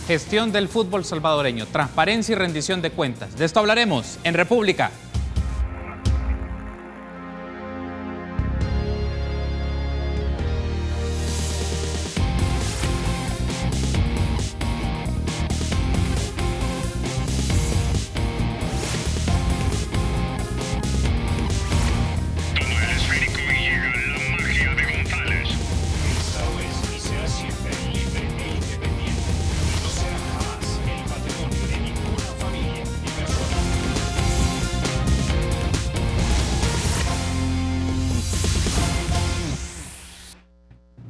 Gestión del fútbol salvadoreño, transparencia y rendición de cuentas. De esto hablaremos en República.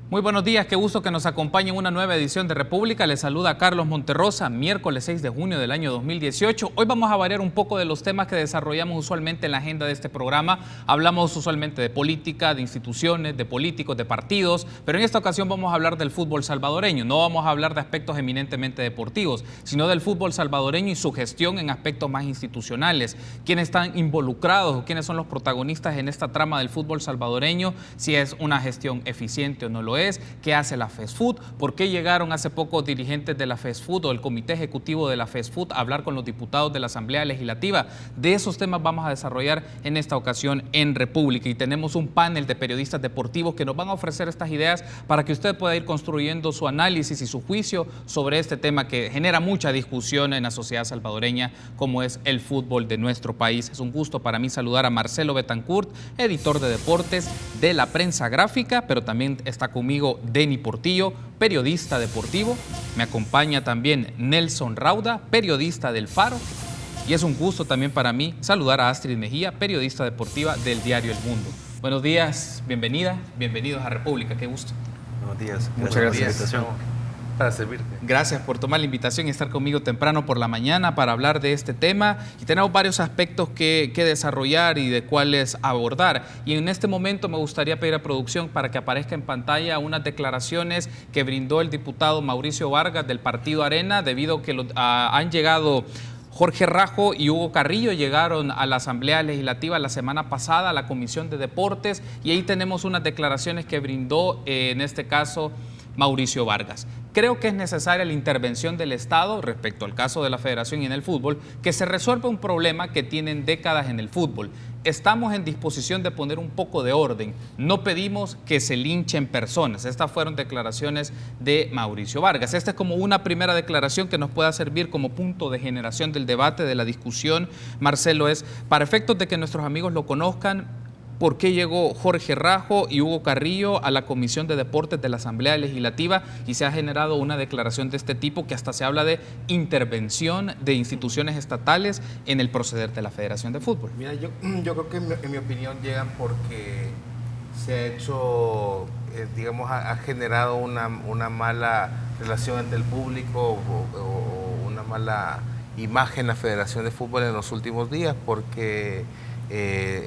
Muy buenos días, qué gusto que nos acompañe en una nueva edición de República. Les saluda Carlos Monterrosa, miércoles 6 de junio del año 2018. Hoy vamos a variar un poco de los temas que desarrollamos usualmente en la agenda de este programa. Hablamos usualmente de política, de instituciones, de políticos, de partidos, pero en esta ocasión vamos a hablar del fútbol salvadoreño. No vamos a hablar de aspectos eminentemente deportivos, sino del fútbol salvadoreño y su gestión en aspectos más institucionales. ¿Quiénes están involucrados o quiénes son los protagonistas en esta trama del fútbol salvadoreño? Si es una gestión eficiente o no lo es. ¿Qué hace la FESFUT? ¿Por qué llegaron hace poco dirigentes de la FESFUT o el comité ejecutivo de la FESFUT a hablar con los diputados de la Asamblea Legislativa? De esos temas vamos a desarrollar en esta ocasión en República, y tenemos un panel de periodistas deportivos que nos van a ofrecer estas ideas para que usted pueda ir construyendo su análisis y su juicio sobre este tema que genera mucha discusión en la sociedad salvadoreña, como es el fútbol de nuestro país. Es un gusto para mí saludar a Marcelo Betancourt, editor de deportes de La Prensa Gráfica, pero también está conmigo Denny Portillo, periodista deportivo. Me acompaña también Nelson Rauda, periodista del Faro. Y es un gusto también para mí saludar a Astrid Mejía, periodista deportiva del diario El Mundo. Buenos días, bienvenida, bienvenidos a República, qué gusto. Buenos días, muchas gracias por la invitación. Para servirte. Gracias por tomar la invitación y estar conmigo temprano por la mañana para hablar de este tema. Y tenemos varios aspectos que desarrollar y de cuáles abordar. Y en este momento me gustaría pedir a producción para que aparezca en pantalla unas declaraciones que brindó el diputado Mauricio Vargas del Partido Arena, debido a que han llegado Jorge Rajo y Hugo Carrillo, llegaron a la Asamblea Legislativa la semana pasada a la Comisión de Deportes, y ahí tenemos unas declaraciones que brindó en este caso Mauricio Vargas. Creo que es necesaria la intervención del Estado respecto al caso de la Federación y en el fútbol, que se resuelva un problema que tienen décadas en el fútbol. Estamos en disposición de poner un poco de orden. No pedimos que se linchen personas. Estas fueron declaraciones de Mauricio Vargas. Esta es como una primera declaración que nos pueda servir como punto de generación del debate, de la discusión. Marcelo, es para efectos de que nuestros amigos lo conozcan, ¿por qué llegó Jorge Rajo y Hugo Carrillo a la Comisión de Deportes de la Asamblea Legislativa y se ha generado una declaración de este tipo que hasta se habla de intervención de instituciones estatales en el proceder de la Federación de Fútbol? Mira, yo creo que en mi opinión llegan porque se ha hecho, digamos, ha generado una mala relación entre el público o una mala imagen la Federación de Fútbol en los últimos días, porque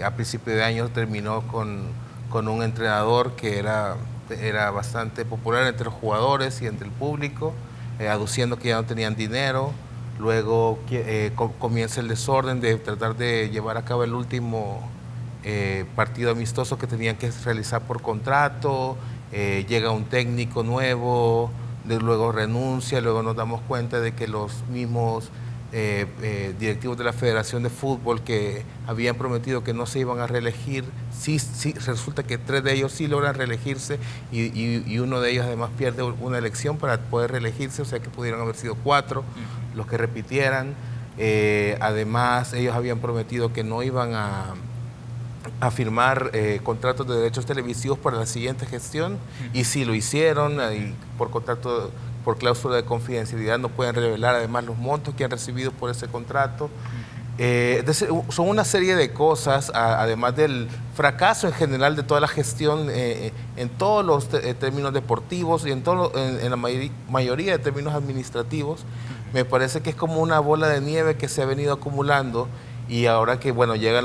a principio de año terminó con un entrenador que era bastante popular entre los jugadores y entre el público, aduciendo que ya no tenían dinero. Luego comienza el desorden de tratar de llevar a cabo el último partido amistoso que tenían que realizar por contrato. Llega un técnico nuevo, luego renuncia, luego nos damos cuenta de que los mismos directivos de la Federación de Fútbol que habían prometido que no se iban a reelegir, sí, resulta que 3 de ellos sí logran reelegirse y uno de ellos además pierde una elección para poder reelegirse, o sea que pudieron haber sido 4 los que repitieran. Además, ellos habían prometido que no iban a firmar contratos de derechos televisivos para la siguiente gestión, y sí lo hicieron, y por contrato, por cláusula de confidencialidad no pueden revelar además los montos que han recibido por ese contrato. Son una serie de cosas, además del fracaso en general de toda la gestión en todos los términos deportivos y en la mayoría de términos administrativos. Me parece que es como una bola de nieve que se ha venido acumulando, y ahora que llega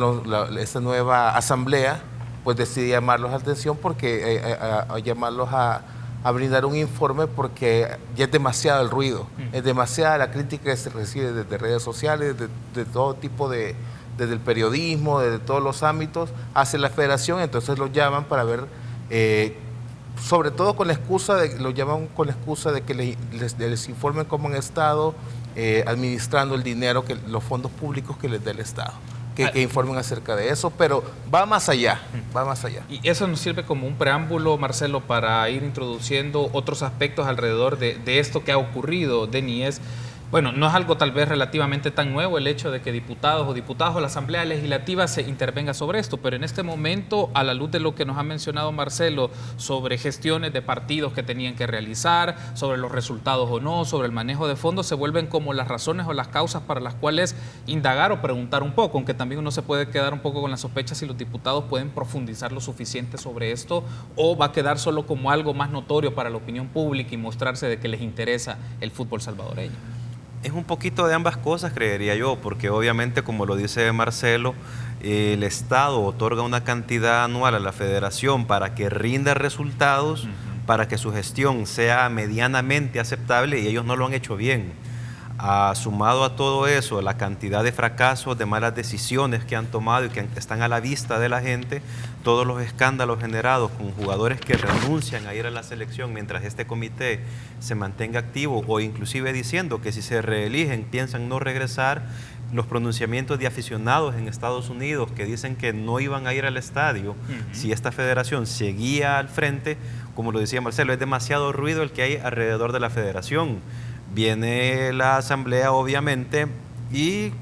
esta nueva asamblea, pues decidí llamarlos a atención porque llamarlos a brindar un informe, porque ya es demasiado el ruido, es demasiada la crítica que se recibe desde redes sociales, de todo tipo desde el periodismo, desde todos los ámbitos, hacia la federación. Entonces los llaman para ver sobre todo con la excusa lo llaman con la excusa de que les informen cómo han estado administrando el dinero, los fondos públicos que les dé el Estado. Que informen acerca de eso, pero va más allá, va más allá. Y eso nos sirve como un preámbulo, Marcelo, para ir introduciendo otros aspectos alrededor de esto que ha ocurrido, Denis. Bueno, no es algo tal vez relativamente tan nuevo el hecho de que diputados o la Asamblea Legislativa se intervenga sobre esto, pero en este momento, a la luz de lo que nos ha mencionado Marcelo sobre gestiones de partidos que tenían que realizar, sobre los resultados o no, sobre el manejo de fondos, se vuelven como las razones o las causas para las cuales indagar o preguntar un poco, aunque también uno se puede quedar un poco con la sospecha si los diputados pueden profundizar lo suficiente sobre esto o va a quedar solo como algo más notorio para la opinión pública y mostrarse de que les interesa el fútbol salvadoreño. Es un poquito de ambas cosas, creería yo, porque obviamente, como lo dice Marcelo, el Estado otorga una cantidad anual a la Federación para que rinda resultados, para que su gestión sea medianamente aceptable, y ellos no lo han hecho bien. Sumado a todo eso, la cantidad de fracasos, de malas decisiones que han tomado y que están a la vista de la gente, todos los escándalos generados con jugadores que renuncian a ir a la selección mientras este comité se mantenga activo, o inclusive diciendo que si se reeligen piensan no regresar, los pronunciamientos de aficionados en Estados Unidos que dicen que no iban a ir al estadio si esta federación seguía al frente. Como lo decía Marcelo, es demasiado ruido el que hay alrededor de la federación. Viene la asamblea, obviamente, y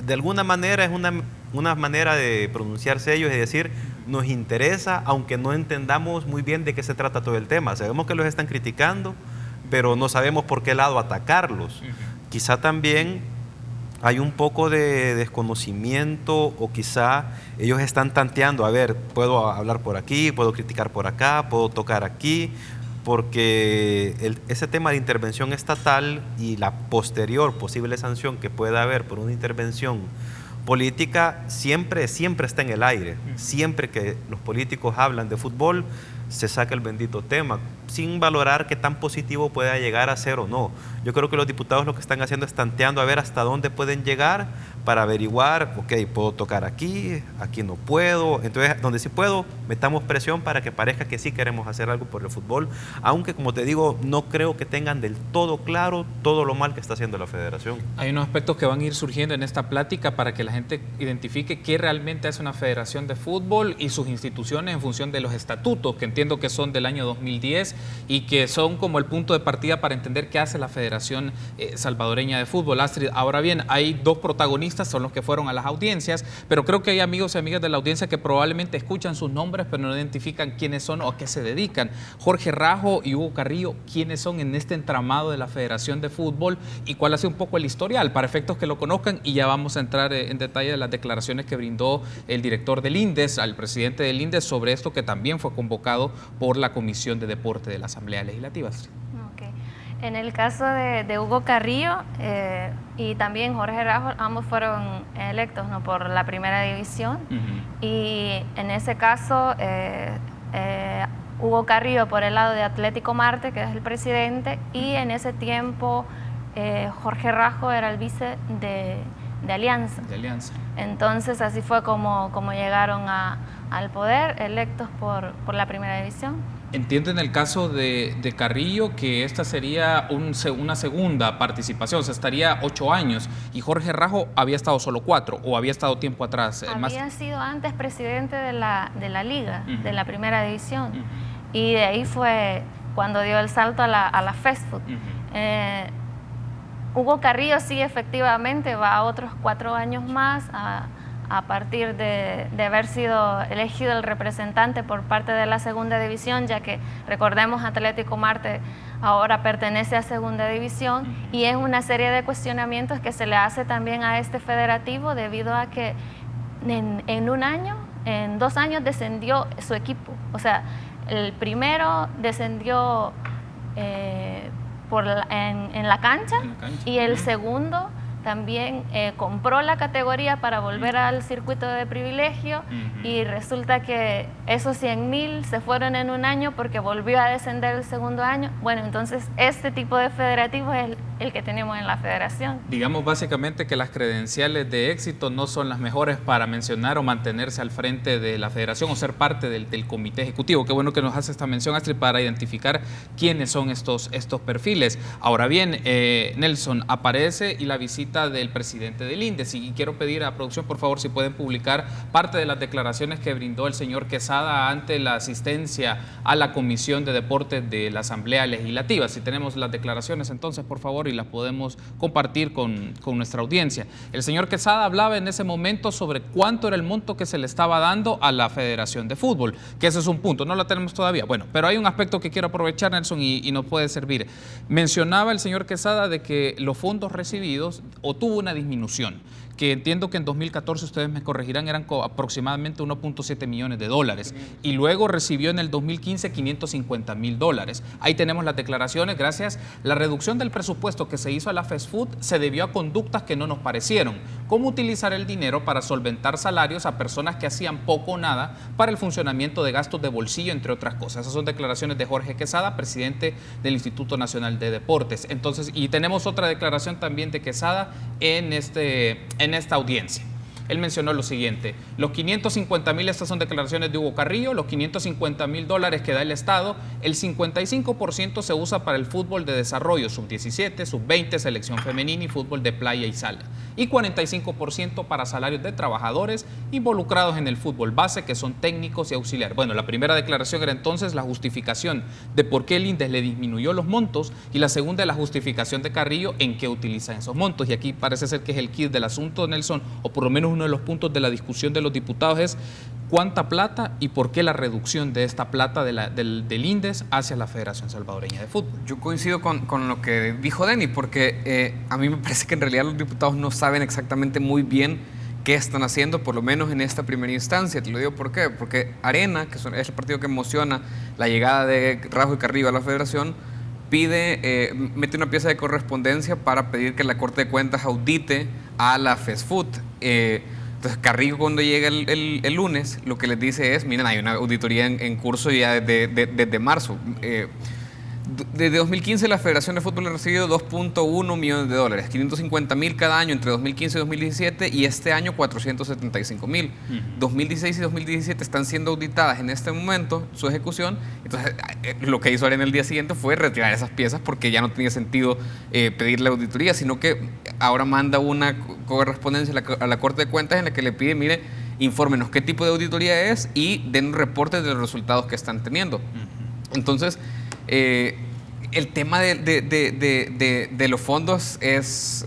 de alguna manera es una manera de pronunciarse ellos y decir, nos interesa, aunque no entendamos muy bien de qué se trata todo el tema. Sabemos que los están criticando, pero no sabemos por qué lado atacarlos. Quizá también hay un poco de desconocimiento, o quizá ellos están tanteando, a ver, puedo hablar por aquí, puedo criticar por acá, puedo tocar aquí, porque ese tema de intervención estatal y la posterior posible sanción que pueda haber por una intervención política siempre está en el aire. Siempre que los políticos hablan de fútbol, se saca el bendito tema, sin valorar qué tan positivo pueda llegar a ser o no. Yo creo que los diputados lo que están haciendo es tanteando a ver hasta dónde pueden llegar para averiguar, ok, puedo tocar aquí, aquí no puedo, entonces donde sí puedo, metamos presión para que parezca que sí queremos hacer algo por el fútbol, aunque como te digo, no creo que tengan del todo claro todo lo mal que está haciendo la federación. Hay unos aspectos que van a ir surgiendo en esta plática para que la gente identifique qué realmente hace una federación de fútbol y sus instituciones en función de los estatutos, que entiendo que son del año 2010 y que son como el punto de partida para entender qué hace la Federación Salvadoreña de Fútbol. Astrid, ahora bien, hay dos protagonistas, son los que fueron a las audiencias, pero creo que hay amigos y amigas de la audiencia que probablemente escuchan sus nombres, pero no identifican quiénes son o a qué se dedican. Jorge Rajo y Hugo Carrillo, ¿quiénes son en este entramado de la Federación de Fútbol y cuál ha sido un poco el historial para efectos que lo conozcan? Y ya vamos a entrar en detalle de las declaraciones que brindó el director del INDES, al presidente del INDES, sobre esto que también fue convocado por la Comisión de Deporte de la Asamblea Legislativa. Okay. En el caso de Hugo Carrillo y también Jorge Rajo, ambos fueron electos, ¿no?, por la primera división. Y en ese caso, Hugo Carrillo por el lado de Atlético Marte, que es el presidente, y en ese tiempo Jorge Rajo era el vice de Alianza. Entonces así fue como llegaron al poder, electos por la primera división. Entiendo en el caso de Carrillo que esta sería una segunda participación, o sea, estaría 8 años, y Jorge Rajo había estado solo 4, o había estado tiempo atrás. Había sido antes presidente de la liga, de la primera división, y de ahí fue cuando dio el salto a la FESFUT. Hugo Carrillo sí, efectivamente va a otros 4 años más a partir de haber sido elegido el representante por parte de la segunda división, ya que recordemos Atlético Marte ahora pertenece a segunda división, y es una serie de cuestionamientos que se le hace también a este federativo debido a que en 2 años descendió su equipo. O sea, el primero descendió en la cancha, y el segundo también compró la categoría para volver al circuito de privilegio, y resulta que esos 100,000 se fueron en un año porque volvió a descender el segundo año. Bueno, entonces este tipo de federativos es el que tenemos en la federación. Digamos básicamente que las credenciales de éxito no son las mejores para mencionar o mantenerse al frente de la federación o ser parte del comité ejecutivo. Qué bueno que nos hace esta mención, Astrid, para identificar quiénes son estos perfiles. Ahora bien, Nelson, aparece y la visita del presidente del INDES, y quiero pedir a producción, por favor, si pueden publicar parte de las declaraciones que brindó el señor Quesada ante la asistencia a la Comisión de Deportes de la Asamblea Legislativa. Si tenemos las declaraciones, entonces, por favor, y las podemos compartir con nuestra audiencia. El señor Quesada hablaba en ese momento sobre cuánto era el monto que se le estaba dando a la Federación de Fútbol, que ese es un punto, no la tenemos todavía. Bueno, pero hay un aspecto que quiero aprovechar, Nelson, y nos puede servir. Mencionaba el señor Quesada de que los fondos recibidos o tuvo una disminución, que entiendo que en 2014, ustedes me corregirán, eran aproximadamente 1.7 millones de dólares, y luego recibió en el 2015 $550,000. Ahí tenemos las declaraciones. Gracias, la reducción del presupuesto que se hizo a la FESFUT se debió a conductas que no nos parecieron, como utilizar el dinero para solventar salarios a personas que hacían poco o nada para el funcionamiento de gastos de bolsillo, entre otras cosas. Esas son declaraciones de Jorge Quesada, presidente del Instituto Nacional de Deportes. Entonces, y tenemos otra declaración también de Quesada en esta audiencia. Él mencionó lo siguiente: los 550,000, estas son declaraciones de Hugo Carrillo, los $550,000 que da el Estado, el 55% se usa para el fútbol de desarrollo, sub-17, sub-20, selección femenina y fútbol de playa y sala, y 45% para salarios de trabajadores involucrados en el fútbol base, que son técnicos y auxiliares. Bueno, la primera declaración era entonces la justificación de por qué el INDES le disminuyó los montos, y la segunda la justificación de Carrillo en qué utilizan esos montos. Y aquí parece ser que es el kit del asunto, Nelson, o por lo menos uno de los puntos de la discusión de los diputados es cuánta plata y por qué la reducción de esta plata del INDES hacia la Federación Salvadoreña de Fútbol. Yo coincido con lo que dijo Denny, porque a mí me parece que en realidad los diputados no saben exactamente muy bien qué están haciendo, por lo menos en esta primera instancia. Te lo digo por qué, porque Arena, que es el partido que emociona la llegada de Rajo y Carrillo a la Federación, mete una pieza de correspondencia para pedir que la Corte de Cuentas audite a la FESFUT. Entonces Carrillo, cuando llega el lunes, lo que les dice es: miren, hay una auditoría en curso ya desde marzo. Desde 2015 la Federación de Fútbol ha recibido $2.1 millones, 550,000 cada año entre 2015 y 2017, y este año 475,000. 2016 y 2017 están siendo auditadas en este momento, su ejecución. Entonces lo que hizo Arena el día siguiente fue retirar esas piezas, porque ya no tenía sentido pedir la auditoría, sino que ahora manda una correspondencia a la Corte de Cuentas en la que le pide: mire, infórmenos qué tipo de auditoría es y den reportes de los resultados que están teniendo. Entonces, el tema de los fondos es,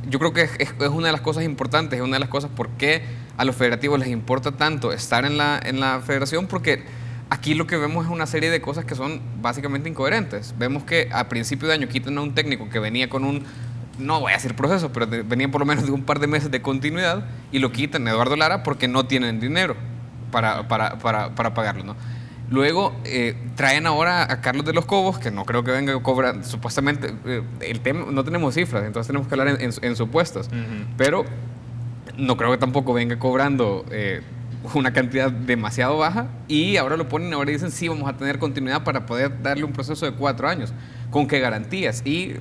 yo creo que es una de las cosas importantes, es una de las cosas por qué a los federativos les importa tanto estar en la federación, porque aquí lo que vemos es una serie de cosas que son básicamente incoherentes. Vemos que a principio de año quitan a un técnico que venía con un, no voy a decir proceso, pero venía por lo menos de un par de meses de continuidad, y lo quitan a Eduardo Lara porque no tienen dinero para pagarlo, ¿no? Luego traen ahora a Carlos de los Cobos, que no creo que venga a cobrar, supuestamente, el tema, no tenemos cifras, entonces tenemos que hablar en supuestos, pero no creo que tampoco venga cobrando una cantidad demasiado baja, y ahora lo ponen, ahora dicen sí, vamos a tener continuidad para poder darle un proceso de 4 años. ¿Con qué garantías? Y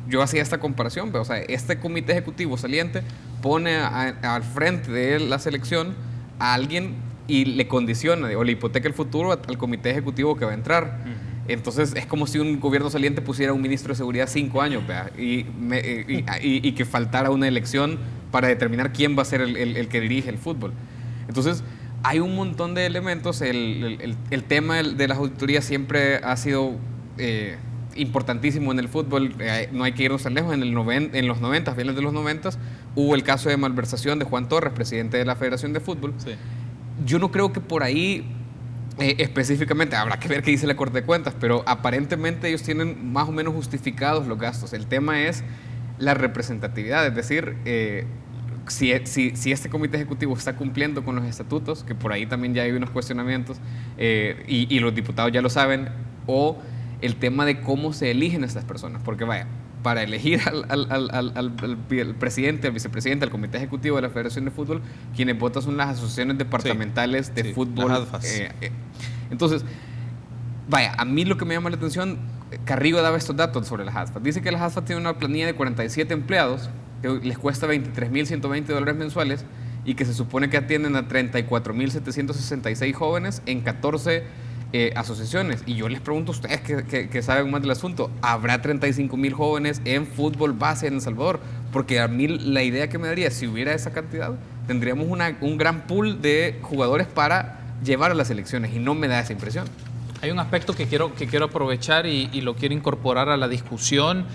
yo hacía esta comparación, pero, o sea, este comité ejecutivo saliente pone al frente de la selección a alguien y le condiciona o le hipoteca el futuro al comité ejecutivo que va a entrar. Entonces es como si un gobierno saliente pusiera un ministro de seguridad 5 años, y que faltara una elección para determinar quién va a ser el que dirige el fútbol. Entonces hay un montón de elementos. El tema de las auditorías siempre ha sido importantísimo en el fútbol. No hay que irnos tan lejos. En los 90, finales de los 90, hubo el caso de malversación de Juan Torres, presidente de la Federación de Fútbol. Sí. Yo no creo que por ahí específicamente, habrá que ver qué dice la Corte de Cuentas, pero aparentemente ellos tienen más o menos justificados los gastos. El tema es la representatividad, es decir, si este comité ejecutivo está cumpliendo con los estatutos, que por ahí también ya hay unos cuestionamientos, y los diputados ya lo saben, o el tema de cómo se eligen estas personas, porque vaya, para elegir al presidente, al vicepresidente, al comité ejecutivo de la Federación de Fútbol, quienes votan son las asociaciones departamentales de fútbol. Entonces, vaya, a mí lo que me llama la atención, Carrillo daba estos datos sobre las ASFA. Dice que las ASFA tienen una planilla de 47 empleados que les cuesta $23,120 mensuales y que se supone que atienden a 34,766 jóvenes en 14 asociaciones. Y yo les pregunto a ustedes que saben más del asunto, ¿habrá 35,000 jóvenes en fútbol base en El Salvador? Porque a mí la idea que me daría, si hubiera esa cantidad, tendríamos un gran pool de jugadores para llevar a las selecciones, y no me da esa impresión. Hay un aspecto que quiero aprovechar y lo quiero incorporar a la discusión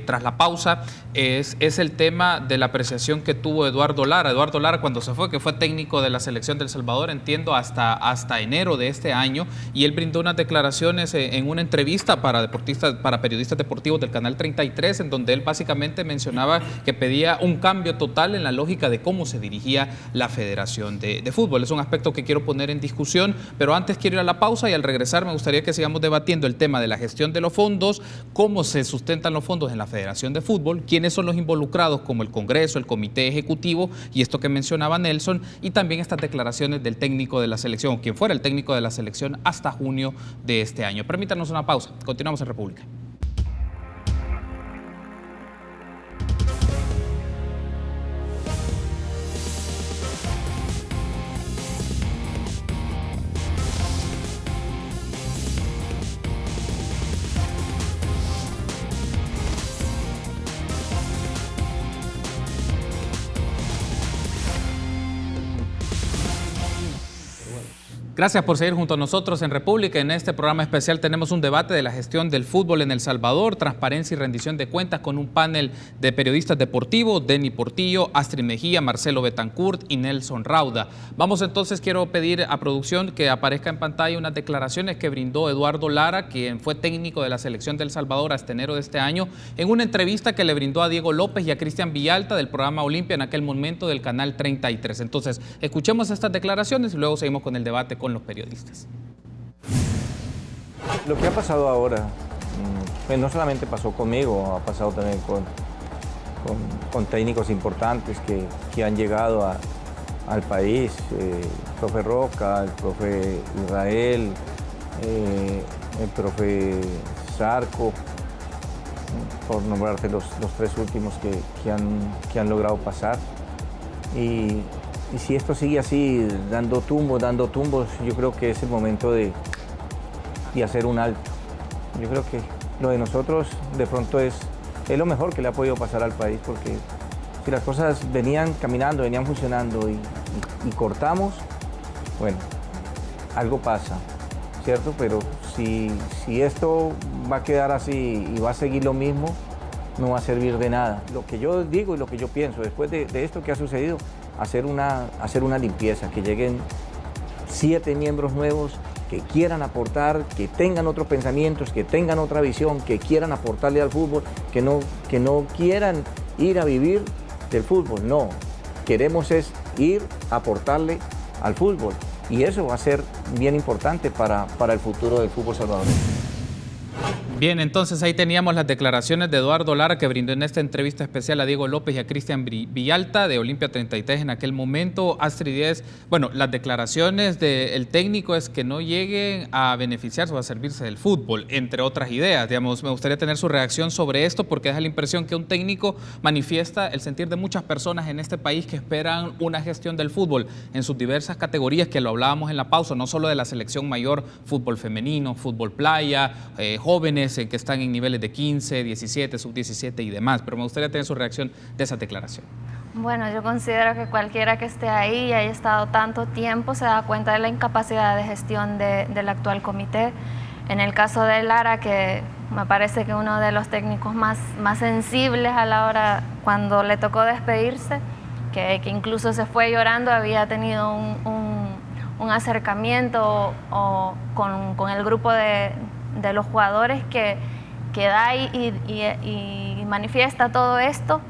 tras la pausa, es el tema de la apreciación que tuvo Eduardo Lara. Eduardo Lara, cuando se fue, que fue técnico de la selección de El Salvador, entiendo, hasta enero de este año, y él brindó unas declaraciones en una entrevista para periodistas deportivos del Canal 33, en donde él básicamente mencionaba que pedía un cambio total en la lógica de cómo se dirigía la Federación de Fútbol. Es un aspecto que quiero poner en discusión, pero antes quiero ir a la pausa, y al regresar me gustaría que sigamos debatiendo el tema de la gestión de los fondos, cómo se sustentan los fondos en la Federación de Fútbol, quiénes son los involucrados como el Congreso, el Comité Ejecutivo y esto que mencionaba Nelson, y también estas declaraciones del técnico de la selección, o quien fuera el técnico de la selección hasta junio de este año. Permítanos una pausa, continuamos en República. Gracias por seguir junto a nosotros en República. En este programa especial tenemos un debate de la gestión del fútbol en El Salvador, transparencia y rendición de cuentas, con un panel de periodistas deportivos: Denny Portillo, Astrid Mejía, Marcelo Betancourt y Nelson Rauda. Vamos entonces, quiero pedir a producción que aparezca en pantalla unas declaraciones que brindó Eduardo Lara, quien fue técnico de la selección de El Salvador hasta enero de este año, en una entrevista que le brindó a Diego López y a Cristian Villalta del programa Olimpia en aquel momento del Canal 33. Entonces, escuchemos estas declaraciones y luego seguimos con el debate con los periodistas. Lo que ha pasado ahora, pues no solamente pasó conmigo, ha pasado también con técnicos importantes que han llegado al país, el profe Roca, el profe Israel, el profe Zarco, por nombrarte los tres últimos que han logrado pasar. Y si esto sigue así, dando tumbos, yo creo que es el momento de hacer un alto. Yo creo que lo de nosotros de pronto es lo mejor que le ha podido pasar al país, porque si las cosas venían caminando, venían funcionando y cortamos, bueno, algo pasa, ¿cierto? Pero si esto va a quedar así y va a seguir lo mismo, no va a servir de nada. Lo que yo digo y lo que yo pienso, después de esto que ha sucedido, hacer una limpieza, que lleguen 7 miembros nuevos que quieran aportar, que tengan otros pensamientos, que tengan otra visión, que quieran aportarle al fútbol, que no quieran ir a vivir del fútbol, no. Queremos es ir a aportarle al fútbol, y eso va a ser bien importante para el futuro del fútbol salvadoreño. Bien, entonces ahí teníamos las declaraciones de Eduardo Lara, que brindó en esta entrevista especial a Diego López y a Cristian Villalta de Olimpia 33 en aquel momento. Astrid Díez, bueno, las declaraciones del técnico es que no lleguen a beneficiarse o a servirse del fútbol, entre otras ideas. Digamos, me gustaría tener su reacción sobre esto, porque da la impresión que un técnico manifiesta el sentir de muchas personas en este país que esperan una gestión del fútbol en sus diversas categorías, que lo hablábamos en la pausa, no solo de la selección mayor, fútbol femenino, fútbol playa, jóvenes que están en niveles de 15, 17, sub-17 y demás, pero me gustaría tener su reacción de esa declaración. Bueno, yo considero que cualquiera que esté ahí y haya estado tanto tiempo se da cuenta de la incapacidad de gestión del actual comité. En el caso de Lara, que me parece que uno de los técnicos más sensibles a la hora, cuando le tocó despedirse, que incluso se fue llorando, había tenido un acercamiento con el grupo de los jugadores que da y manifiesta todo esto,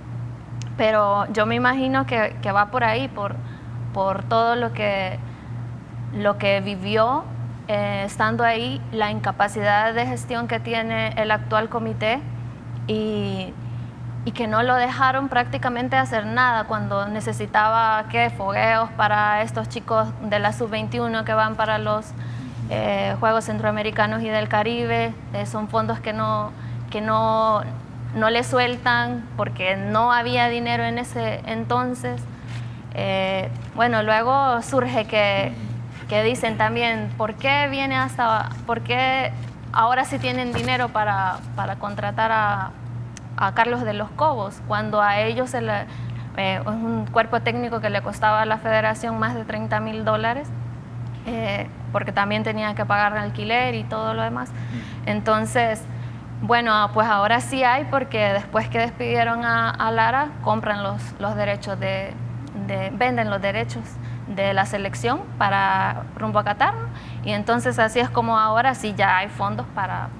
pero yo me imagino que va por ahí, por todo lo que vivió estando ahí, la incapacidad de gestión que tiene el actual comité y que no lo dejaron prácticamente hacer nada cuando necesitaba fogueos para estos chicos de la sub-21 que van para los Juegos Centroamericanos y del Caribe, son fondos que no le sueltan porque no había dinero en ese entonces. Bueno, luego surge que dicen también, ¿por qué ahora sí tienen dinero para contratar a Carlos de los Cobos, cuando a ellos es un cuerpo técnico que le costaba a la federación más de $30,000, porque también tenían que pagar alquiler y todo lo demás? Entonces, bueno, pues ahora sí hay, porque después que despidieron a Lara, compran los derechos venden los derechos de la selección para rumbo a Qatar, y entonces así es como ahora sí ya hay fondos para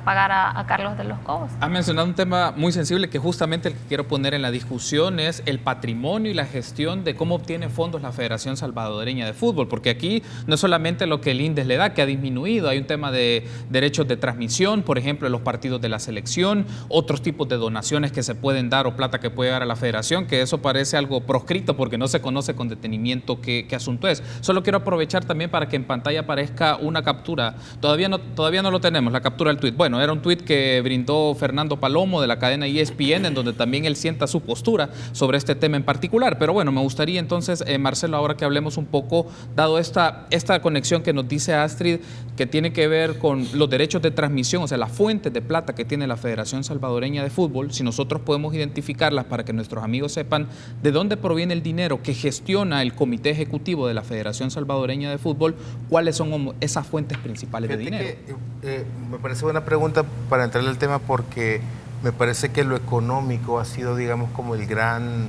pagar a Carlos de los Cobos. Ha mencionado un tema muy sensible que justamente el que quiero poner en la discusión es el patrimonio y la gestión de cómo obtiene fondos la Federación Salvadoreña de Fútbol, porque aquí no es solamente lo que el INDES le da, que ha disminuido, hay un tema de derechos de transmisión, por ejemplo, en los partidos de la selección, otros tipos de donaciones que se pueden dar o plata que puede dar a la Federación, que eso parece algo proscrito porque no se conoce con detenimiento qué asunto es. Solo quiero aprovechar también para que en pantalla aparezca una captura, todavía no lo tenemos, la captura del tuit. Bueno, era un tuit que brindó Fernando Palomo de la cadena ESPN, en donde también él sienta su postura sobre este tema en particular. Pero bueno, me gustaría entonces, Marcelo, ahora que hablemos un poco, dado esta conexión que nos dice Astrid, que tiene que ver con los derechos de transmisión, o sea, las fuentes de plata que tiene la Federación Salvadoreña de Fútbol, si nosotros podemos identificarlas para que nuestros amigos sepan de dónde proviene el dinero que gestiona el Comité Ejecutivo de la Federación Salvadoreña de Fútbol, ¿cuáles son esas fuentes principales de dinero? Me parece buena pregunta para entrar al tema, porque me parece que lo económico ha sido, digamos, como el gran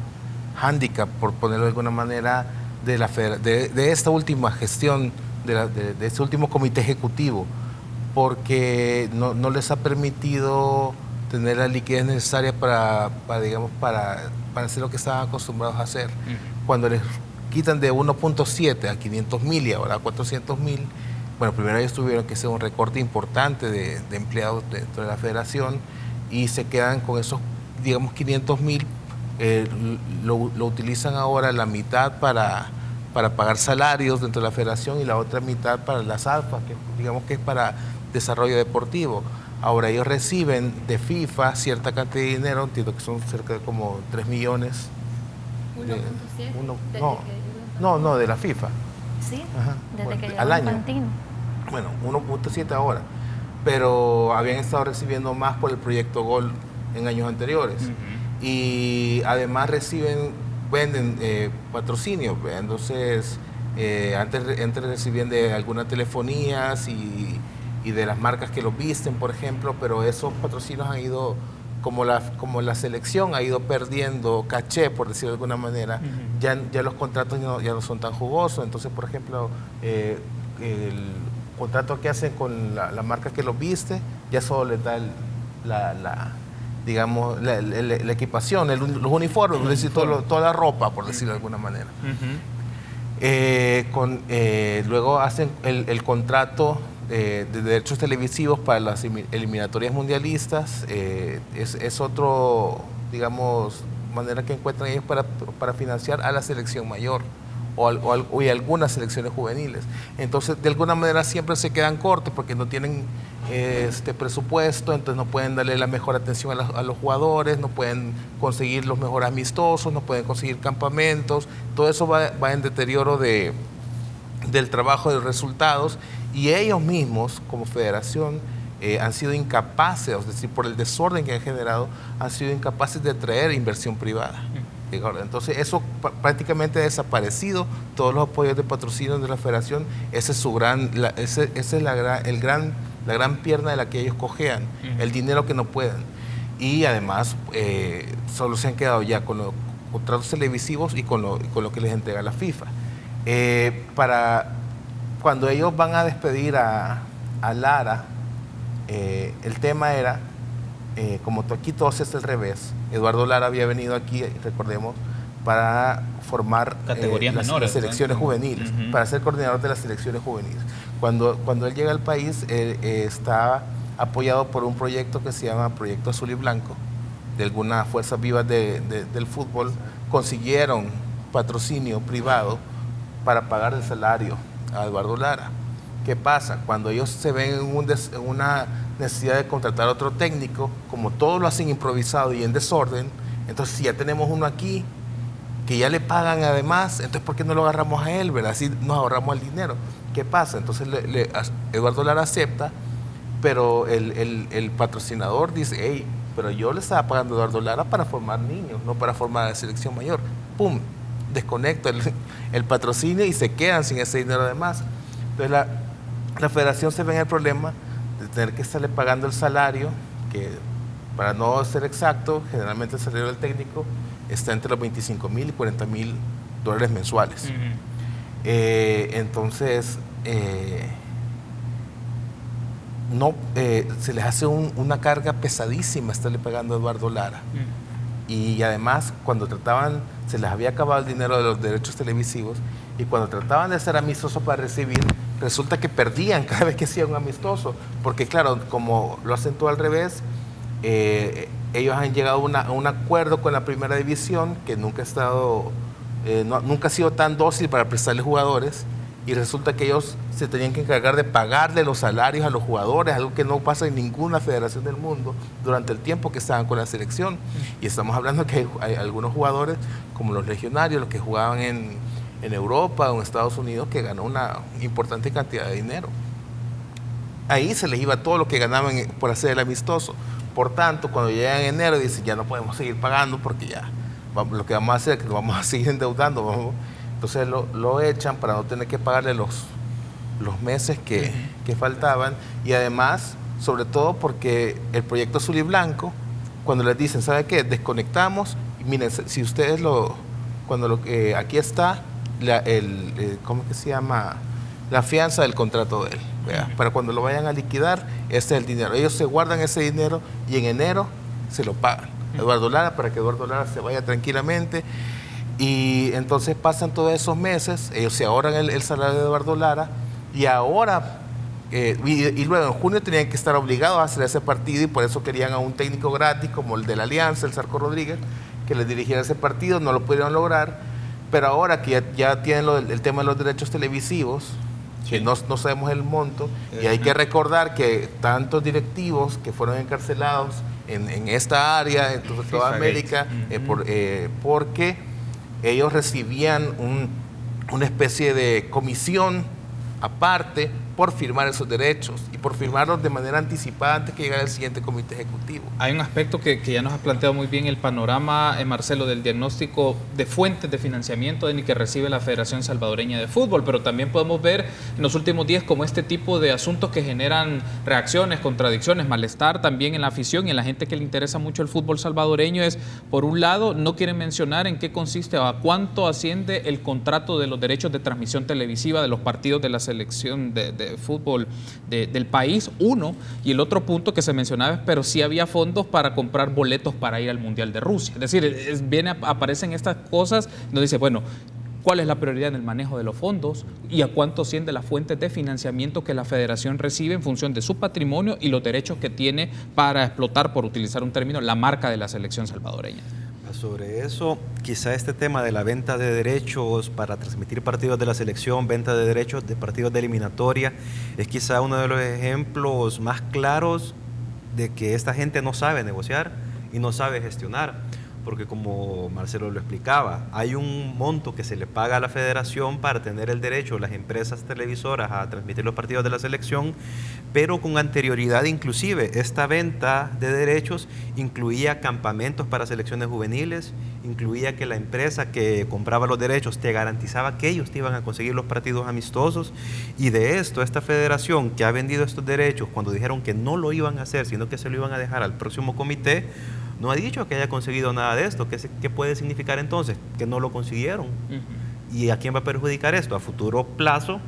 hándicap, por ponerlo de alguna manera, de esta última gestión, de este último comité ejecutivo, porque no les ha permitido tener la liquidez necesaria para hacer lo que estaban acostumbrados a hacer. Cuando les quitan de 1.7 a 500,000 y ahora a 400,000, bueno, primero ellos tuvieron que hacer un recorte importante de empleados dentro de la federación, y se quedan con esos, digamos, 500,000, lo utilizan ahora la mitad para pagar salarios dentro de la federación y la otra mitad para las ALFA, que digamos que es para desarrollo deportivo. Ahora ellos reciben de FIFA cierta cantidad de dinero, entiendo que son cerca de como 3 millones. 1.7. No, de la FIFA. Sí, Ajá. desde Bueno, que llegó al año. Infantino. Bueno, 1.7 ahora, pero habían estado recibiendo más por el proyecto Gol en años anteriores. Y además venden patrocinio. Entonces, antes recibían de algunas telefonías y de las marcas que los visten, por ejemplo, pero esos patrocinios han ido, como la selección ha ido perdiendo caché, por decirlo de alguna manera, ya los contratos ya no son tan jugosos. Entonces, por ejemplo, el contrato que hacen con la marca que los viste, ya solo les da la equipación, los uniformes, es decir, toda la ropa, por decirlo de alguna manera. Luego hacen el contrato de derechos televisivos para las eliminatorias mundialistas. Es otro, digamos, manera que encuentran ellos para financiar a la selección mayor o algunas selecciones juveniles. Entonces, de alguna manera siempre se quedan cortos porque no tienen presupuesto, entonces no pueden darle la mejor atención a los jugadores, no pueden conseguir los mejores amistosos, no pueden conseguir campamentos. Todo eso va en deterioro del trabajo, de los resultados, y ellos mismos, como federación, han sido incapaces, es decir, por el desorden que han generado, han sido incapaces de atraer inversión privada. Entonces eso prácticamente ha desaparecido, todos los apoyos de patrocinio de la federación. Esa es la gran pierna de la que ellos cojean, el dinero que no pueden. Y además solo se han quedado ya con los contratos televisivos y con lo que les entrega la FIFA. Cuando ellos van a despedir a Lara, el tema era, como aquí todo se hace al revés. Eduardo Lara había venido aquí, recordemos, para formar categorías menores, las selecciones juveniles, para ser coordinador de las selecciones juveniles. Cuando él llega al país, está apoyado por un proyecto que se llama Proyecto Azul y Blanco, de algunas fuerzas vivas del fútbol. Consiguieron patrocinio privado para pagar el salario a Eduardo Lara. ¿Qué pasa? Cuando ellos se ven en una necesidad de contratar otro técnico, como todos lo hacen improvisado y en desorden, entonces si ya tenemos uno aquí, que ya le pagan además, entonces ¿por qué no lo agarramos a él, verdad? Así nos ahorramos el dinero. ¿Qué pasa? Entonces Eduardo Lara acepta, pero el patrocinador dice, hey, pero yo le estaba pagando a Eduardo Lara para formar niños, no para formar a la selección mayor. ¡Pum! Desconecta el patrocinio y se quedan sin ese dinero además. Entonces la federación se ve en el problema de tener que estarle pagando el salario, que para no ser exacto, generalmente el salario del técnico está entre los $25,000 y $40,000 mensuales. Entonces, se les hace una carga pesadísima estarle pagando a Eduardo Lara. Y además, cuando se les había acabado el dinero de los derechos televisivos, y cuando trataban de hacer amistosos para recibir, resulta que perdían cada vez que hacían un amistoso, porque claro, como lo hacen todo al revés, ellos han llegado a un acuerdo con la primera división, que nunca ha sido tan dócil para prestarle jugadores, y resulta que ellos se tenían que encargar de pagarle los salarios a los jugadores, algo que no pasa en ninguna federación del mundo durante el tiempo que estaban con la selección. Y estamos hablando que hay algunos jugadores, como los legionarios, los que jugaban en Europa o en Estados Unidos, que ganó una importante cantidad de dinero. Ahí se les iba todo lo que ganaban por hacer el amistoso. Por tanto, cuando llegan en enero, dicen, ya no podemos seguir pagando porque ya lo que vamos a hacer es que nos vamos a seguir endeudando. Entonces lo echan para no tener que pagarle los meses que faltaban, y además, sobre todo porque el proyecto Azul y Blanco, cuando les dicen, ¿sabe qué? Desconectamos, y miren, si ustedes aquí está ¿cómo que se llama? La fianza del contrato de él, ¿verdad? Para cuando lo vayan a liquidar, ese es el dinero. Ellos se guardan ese dinero y en enero se lo pagan a Eduardo Lara, para que Eduardo Lara se vaya tranquilamente. Y entonces pasan todos esos meses, ellos se ahorran el salario de Eduardo Lara, y ahora, y luego en junio tenían que estar obligados a hacer ese partido, y por eso querían a un técnico gratis como el de la Alianza, el Zarco Rodríguez, que les dirigiera ese partido. No lo pudieron lograr, pero ahora que ya tienen el tema de los derechos televisivos, que no sabemos el monto, y hay que recordar que tantos directivos que fueron encarcelados en esta área, en toda América, porque ellos recibían una especie de comisión aparte por firmar esos derechos y por firmarlos de manera anticipada antes que llegara el siguiente comité ejecutivo. Hay un aspecto que ya nos ha planteado muy bien el panorama, Marcelo, del diagnóstico de fuentes de financiamiento que recibe la Federación Salvadoreña de Fútbol, pero también podemos ver en los últimos días cómo este tipo de asuntos que generan reacciones, contradicciones, malestar también en la afición y en la gente que le interesa mucho el fútbol salvadoreño es, por un lado, no quieren mencionar en qué consiste o a cuánto asciende el contrato de los derechos de transmisión televisiva de los partidos de la selección de fútbol del país, uno, y el otro punto que se mencionaba, pero sí había fondos para comprar boletos para ir al Mundial de Rusia. Es decir, aparecen estas cosas donde dice, bueno, ¿cuál es la prioridad en el manejo de los fondos y a cuánto asciende las fuentes de financiamiento que la federación recibe en función de su patrimonio y los derechos que tiene para explotar, por utilizar un término, la marca de la selección salvadoreña? Sobre eso, quizá este tema de la venta de derechos para transmitir partidos de la selección, venta de derechos de partidos de eliminatoria, es quizá uno de los ejemplos más claros de que esta gente no sabe negociar y no sabe gestionar. Porque como Marcelo lo explicaba, hay un monto que se le paga a la federación para tener el derecho a las empresas televisoras a transmitir los partidos de la selección, pero con anterioridad inclusive esta venta de derechos incluía campamentos para selecciones juveniles, incluía que la empresa que compraba los derechos te garantizaba que ellos te iban a conseguir los partidos amistosos, y de esto esta federación que ha vendido estos derechos, cuando dijeron que no lo iban a hacer, sino que se lo iban a dejar al próximo comité, no ha dicho que haya conseguido nada de esto. ¿Qué puede significar entonces? Que no lo consiguieron. ¿Y a quién va a perjudicar esto? A futuro plazo,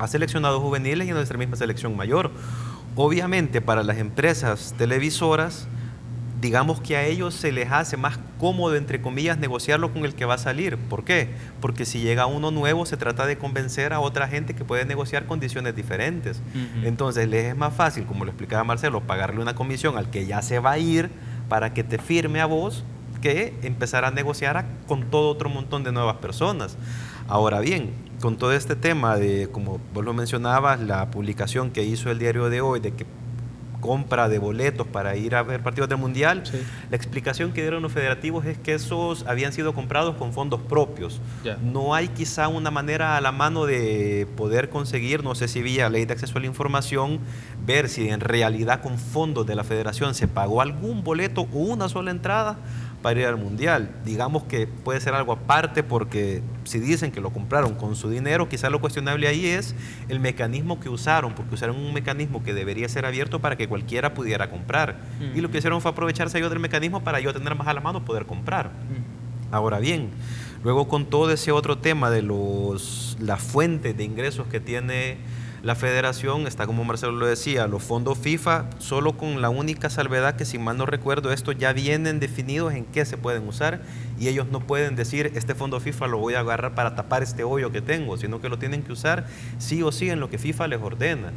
a seleccionados juveniles y a nuestra misma selección mayor. Obviamente, para las empresas televisoras, digamos que a ellos se les hace más cómodo, entre comillas, negociarlo con el que va a salir. ¿Por qué? Porque si llega uno nuevo, se trata de convencer a otra gente que puede negociar condiciones diferentes. Entonces, les es más fácil, como lo explicaba Marcelo, pagarle una comisión al que ya se va a ir para que te firme a vos, que empezar a negociar con todo otro montón de nuevas personas. Ahora bien, con todo este tema de, como vos lo mencionabas, la publicación que hizo el diario de hoy de que compra de boletos para ir a ver partidos del Mundial, sí. La explicación que dieron los federativos es que esos habían sido comprados con fondos propios. Yeah. No hay quizá una manera a la mano de poder conseguir, no sé si vía ley de acceso a la información, ver si en realidad con fondos de la federación se pagó algún boleto o una sola entrada para ir al Mundial. Digamos que puede ser algo aparte, porque si dicen que lo compraron con su dinero, quizás lo cuestionable ahí es el mecanismo que usaron, porque usaron un mecanismo que debería ser abierto para que cualquiera pudiera comprar. Y lo que hicieron fue aprovecharse ellos del mecanismo para yo tener más a la mano poder comprar. Ahora bien, luego con todo ese otro tema de las fuentes de ingresos que tiene la federación, está como Marcelo lo decía, los fondos FIFA, solo con la única salvedad que, si mal no recuerdo, estos ya vienen definidos en qué se pueden usar, y ellos no pueden decir, este fondo FIFA lo voy a agarrar para tapar este hoyo que tengo, sino que lo tienen que usar sí o sí en lo que FIFA les ordena.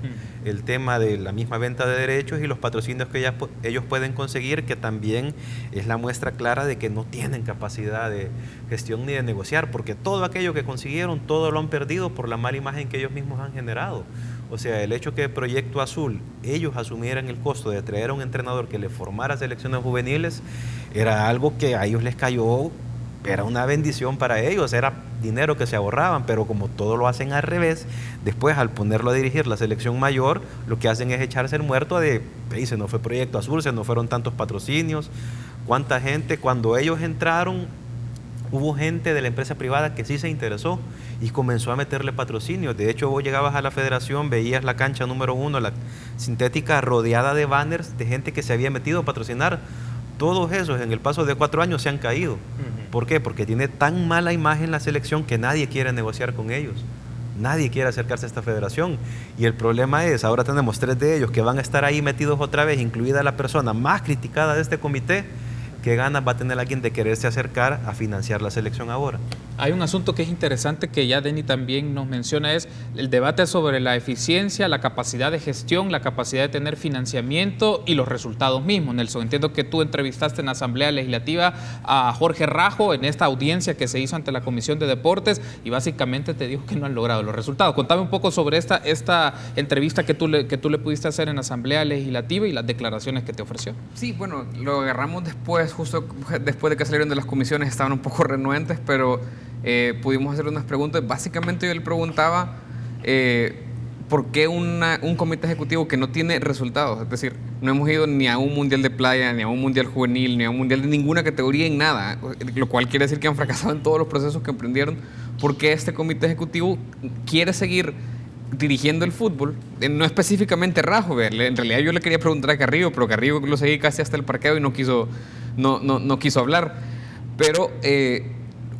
El tema de la misma venta de derechos y los patrocinios que ellos pueden conseguir, que también es la muestra clara de que no tienen capacidad de gestión ni de negociar, porque todo aquello que consiguieron, todo lo han perdido por la mala imagen que ellos mismos han generado. O sea, el hecho que Proyecto Azul, ellos asumieran el costo de traer a un entrenador que le formara selecciones juveniles, era algo que a ellos les cayó, era una bendición para ellos, era dinero que se ahorraban, pero como todo lo hacen al revés, después al ponerlo a dirigir la selección mayor, lo que hacen es echarse el muerto de, se no fue Proyecto Azul, se no fueron tantos patrocinios, cuánta gente, cuando ellos entraron, hubo gente de la empresa privada que sí se interesó y comenzó a meterle patrocinios. De hecho, vos llegabas a la federación, veías la cancha número 1, la sintética, rodeada de banners de gente que se había metido a patrocinar. Todos esos en el paso de 4 años se han caído. ¿Por qué? Porque tiene tan mala imagen la selección que nadie quiere negociar con ellos. Nadie quiere acercarse a esta federación. Y el problema es, ahora tenemos 3 de ellos que van a estar ahí metidos otra vez, incluida la persona más criticada de este comité. ¿Qué ganas va a tener alguien de quererse acercar a financiar la selección ahora? Hay un asunto que es interesante que ya Denny también nos menciona, es el debate sobre la eficiencia, la capacidad de gestión, la capacidad de tener financiamiento y los resultados mismos. Nelson, entiendo que tú entrevistaste en la Asamblea Legislativa a Jorge Rajo en esta audiencia que se hizo ante la Comisión de Deportes y básicamente te dijo que no han logrado los resultados. Contame un poco sobre esta entrevista que tú le pudiste hacer en la Asamblea Legislativa y las declaraciones que te ofreció. Sí, bueno, lo agarramos después, justo después de que salieron de las comisiones, estaban un poco renuentes, pero pudimos hacer unas preguntas. Básicamente yo le preguntaba por qué un comité ejecutivo que no tiene resultados, es decir, no hemos ido ni a un mundial de playa, ni a un mundial juvenil, ni a un mundial de ninguna categoría en nada, lo cual quiere decir que han fracasado en todos los procesos que emprendieron. ¿Por qué este comité ejecutivo quiere seguir dirigiendo el fútbol? No específicamente Rajo, en realidad yo le quería preguntar a Carrillo, pero Carrillo lo seguí casi hasta el parqueo y no quiso hablar. Pero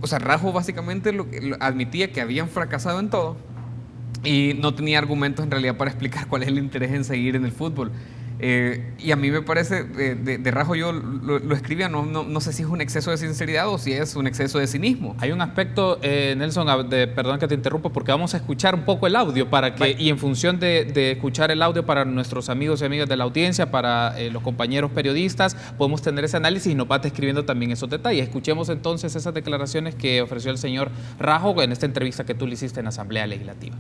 o sea, Rajo básicamente admitía que habían fracasado en todo y no tenía argumentos en realidad para explicar cuál es el interés en seguir en el fútbol. Y a mí me parece, de Rajo yo lo escribía, no sé si es un exceso de sinceridad o si es un exceso de cinismo. Hay un aspecto, Nelson, perdón que te interrumpa, porque vamos a escuchar un poco el audio y en función de escuchar el audio para nuestros amigos y amigas de la audiencia, para los compañeros periodistas, podemos tener ese análisis y nos vas describiendo también esos detalles. Escuchemos entonces esas declaraciones que ofreció el señor Rajo en esta entrevista que tú le hiciste en la Asamblea Legislativa.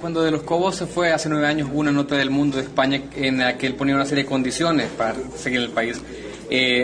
Cuando De los Cobos se fue hace 9 años, hubo una nota del Mundo de España en la que él ponía una serie de condiciones para seguir el país.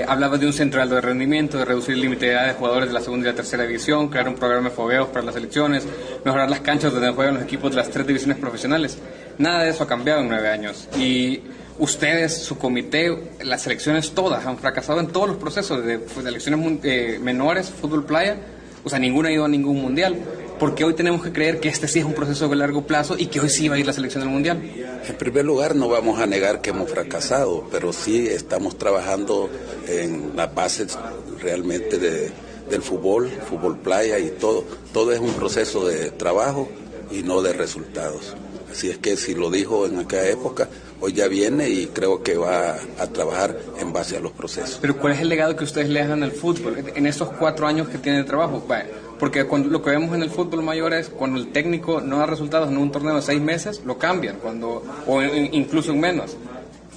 Hablaba de un centro de alto rendimiento, de reducir el límite de edad de jugadores de la segunda y la tercera división, crear un programa de fogueos para las selecciones, mejorar las canchas donde juegan los equipos de las 3 divisiones profesionales. Nada de eso ha cambiado en 9 años. Y ustedes, su comité, las selecciones todas han fracasado en todos los procesos de selecciones menores, fútbol playa. O sea, ninguna ha ido a ningún mundial. Porque hoy tenemos que creer que este sí es un proceso de largo plazo y que hoy sí va a ir la selección del mundial. En primer lugar, no vamos a negar que hemos fracasado, pero sí estamos trabajando en las bases realmente del fútbol playa y todo. Todo es un proceso de trabajo y no de resultados. Así es que si lo dijo en aquella época, hoy ya viene y creo que va a trabajar en base a los procesos. Pero ¿cuál es el legado que ustedes le dejan al fútbol en estos 4 años que tiene de trabajo? Porque lo que vemos en el fútbol mayor es cuando el técnico no da resultados en un torneo de 6 meses, lo cambian, incluso en menos.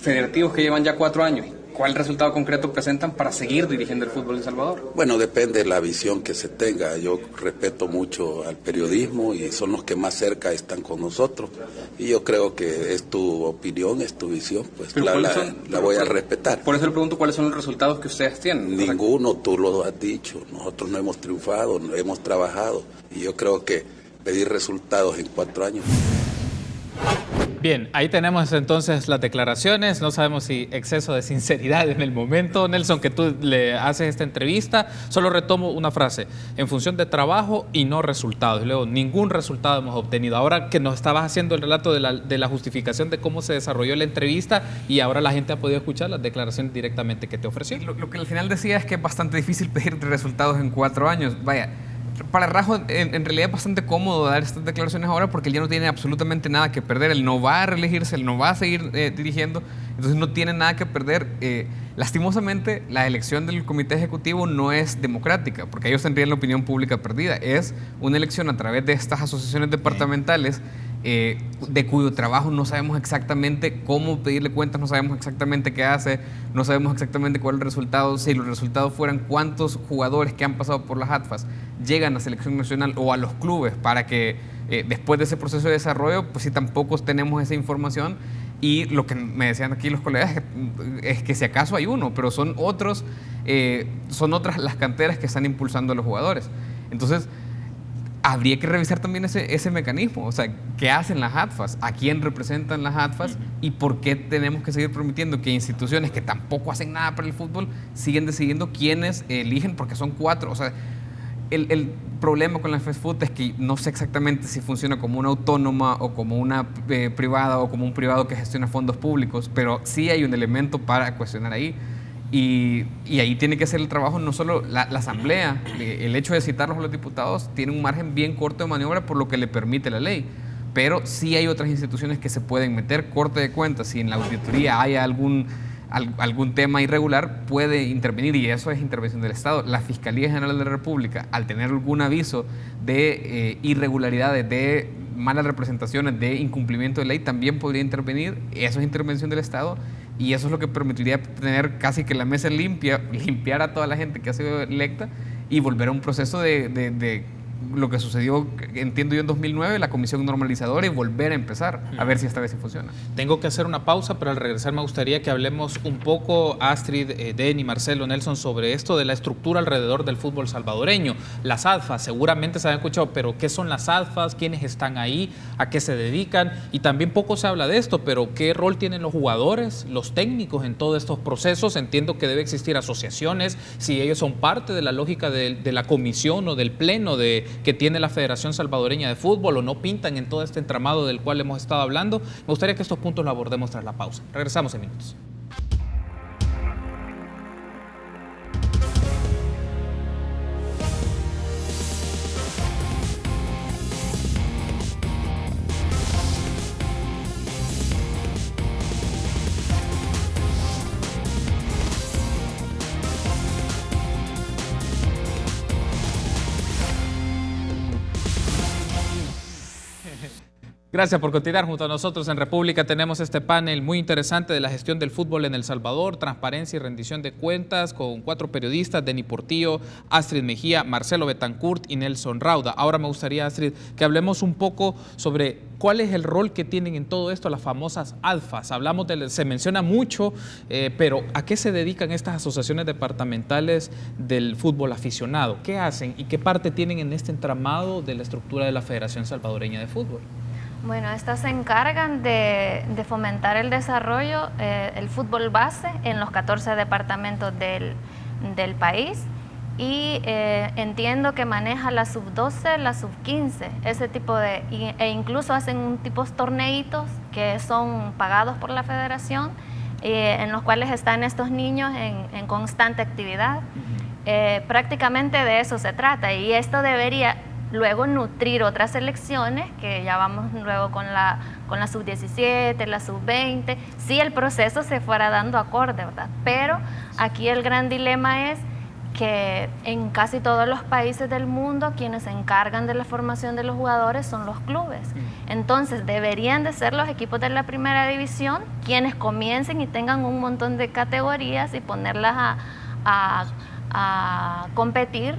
Federativos que llevan ya 4 años, ¿cuál resultado concreto presentan para seguir dirigiendo el fútbol en El Salvador? Bueno, depende de la visión que se tenga. Yo respeto mucho al periodismo y son los que más cerca están con nosotros. Y yo creo que es tu opinión, es tu visión, pues la voy a respetar. Por eso le pregunto cuáles son los resultados que ustedes tienen. Ninguno, tú lo has dicho. Nosotros no hemos triunfado, no hemos trabajado. Y yo creo que pedir resultados en 4 años. Bien, ahí tenemos entonces las declaraciones. No sabemos si exceso de sinceridad en el momento, Nelson, que tú le haces esta entrevista. Solo retomo una frase: en función de trabajo y no resultados. Luego, ningún resultado hemos obtenido. Ahora que nos estabas haciendo el relato de la justificación de cómo se desarrolló la entrevista, y ahora la gente ha podido escuchar las declaraciones directamente que te ofreció. Lo que al final decía es que es bastante difícil pedir resultados en 4 años. Vaya, para Rajo en realidad es bastante cómodo dar estas declaraciones ahora porque él ya no tiene absolutamente nada que perder. Él no va a reelegirse, él no va a seguir dirigiendo, entonces no tiene nada que perder. Lastimosamente, la elección del comité ejecutivo no es democrática porque ellos tendrían la opinión pública perdida. Es una elección a través de estas asociaciones departamentales de cuyo trabajo no sabemos exactamente cómo pedirle cuentas, no sabemos exactamente qué hace, no sabemos exactamente cuál es el resultado. Si los resultados fueran cuántos jugadores que han pasado por las ATFAS llegan a selección nacional o a los clubes para que después de ese proceso de desarrollo, pues sí, tampoco tenemos esa información. Y lo que me decían aquí los colegas es que si acaso hay uno, pero son otras las canteras que están impulsando a los jugadores. Entonces, habría que revisar también ese mecanismo, o sea, ¿qué hacen las ATFAS? ¿A quién representan las ATFAS? ¿Y por qué tenemos que seguir permitiendo que instituciones que tampoco hacen nada para el fútbol siguen decidiendo quiénes eligen? Porque son 4, o sea, el problema con la FESFUT es que no sé exactamente si funciona como una autónoma o como una privada o como un privado que gestiona fondos públicos, pero sí hay un elemento para cuestionar ahí. Y ahí tiene que hacer el trabajo no solo la asamblea. El hecho de citarlos a los diputados tiene un margen bien corto de maniobra por lo que le permite la ley, pero sí hay otras instituciones que se pueden meter. Corte de cuentas, si en la auditoría hay algún tema irregular, puede intervenir, y eso es intervención del Estado. La Fiscalía General de la República, al tener algún aviso de irregularidades, de malas representaciones, de incumplimiento de ley, también podría intervenir. Eso es intervención del Estado. Y eso es lo que permitiría tener casi que la mesa limpia, limpiar a toda la gente que ha sido electa y volver a un proceso de lo que sucedió, entiendo yo, en 2009, la comisión normalizadora, y volver a empezar a ver si esta vez sí funciona. Tengo que hacer una pausa, pero al regresar me gustaría que hablemos un poco, Astrid, Denny, Marcelo, Nelson, sobre esto de la estructura alrededor del fútbol salvadoreño. Las ATFAS, seguramente se han escuchado, pero ¿qué son las ATFAS? ¿Quiénes están ahí? ¿A qué se dedican? Y también poco se habla de esto, pero ¿qué rol tienen los jugadores, los técnicos en todos estos procesos? Entiendo que debe existir asociaciones, si ellos son parte de la lógica de la comisión o del pleno que tiene la Federación Salvadoreña de Fútbol, o no pintan en todo este entramado del cual hemos estado hablando. Me gustaría que estos puntos los abordemos tras la pausa. Regresamos en minutos. Gracias por continuar junto a nosotros en República. Tenemos este panel muy interesante de la gestión del fútbol en El Salvador, transparencia y rendición de cuentas, con 4 periodistas: Denny Portillo, Astrid Mejía, Marcelo Betancourt y Nelson Rauda. Ahora me gustaría, Astrid, que hablemos un poco sobre cuál es el rol que tienen en todo esto las famosas ATFAS. Se menciona mucho, pero ¿a qué se dedican estas asociaciones departamentales del fútbol aficionado? ¿Qué hacen y qué parte tienen en este entramado de la estructura de la Federación Salvadoreña de Fútbol? Bueno, estas se encargan de fomentar el desarrollo, el fútbol base en los 14 departamentos del país, y entiendo que maneja la sub-12, la sub-15, ese tipo e incluso hacen un tipo de torneitos que son pagados por la federación, en los cuales están estos niños en constante actividad. Prácticamente de eso se trata, y esto debería luego nutrir otras selecciones, que ya vamos luego con la sub-17, la sub-20, si el proceso se fuera dando acorde, ¿verdad? Pero aquí el gran dilema es que en casi todos los países del mundo quienes se encargan de la formación de los jugadores son los clubes. Entonces deberían de ser los equipos de la primera división quienes comiencen y tengan un montón de categorías y ponerlas a competir,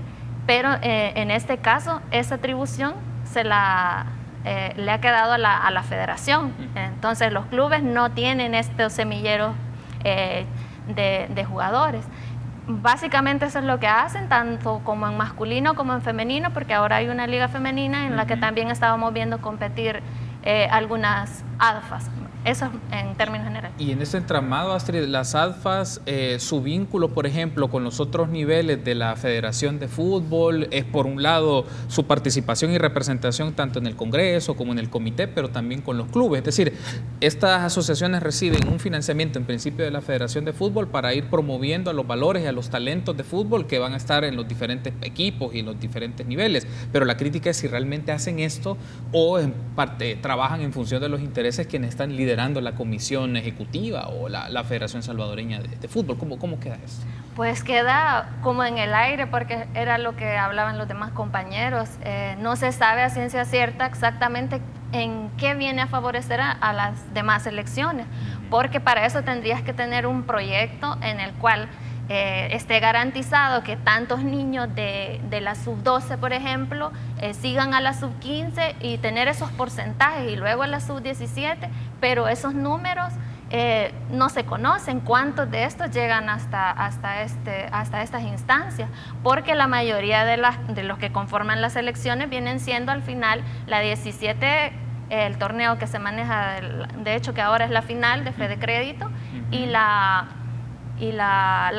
pero en este caso esa atribución le ha quedado a la federación. Entonces los clubes no tienen estos semilleros de jugadores. Básicamente eso es lo que hacen, tanto como en masculino como en femenino, porque ahora hay una liga femenina en la que también estábamos viendo competir algunas ADFAs. Eso es en términos generales. Y en ese entramado, Astrid, las ADFAs, su vínculo, por ejemplo, con los otros niveles de la Federación de Fútbol, es por un lado su participación y representación tanto en el Congreso como en el comité, pero también con los clubes. Es decir, estas asociaciones reciben un financiamiento en principio de la Federación de Fútbol para ir promoviendo a los valores y a los talentos de fútbol que van a estar en los diferentes equipos y en los diferentes niveles. Pero la crítica es si realmente hacen esto o en parte trabajan en función de los intereses quienes están liderando la comisión ejecutiva o la Federación Salvadoreña de Fútbol. ¿Cómo queda esto? Pues queda como en el aire, porque era lo que hablaban los demás compañeros. No se sabe a ciencia cierta exactamente en qué viene a favorecer a las demás selecciones, porque para eso tendrías que tener un proyecto en el cual esté garantizado que tantos niños de la sub-12, por ejemplo, sigan a la sub-15 y tener esos porcentajes, y luego a la sub-17, pero esos números no se conocen, cuántos de estos llegan hasta estas instancias, porque la mayoría de los que conforman las selecciones vienen siendo al final la 17, el torneo que se maneja, de hecho que ahora es la final de Fede Crédito, y la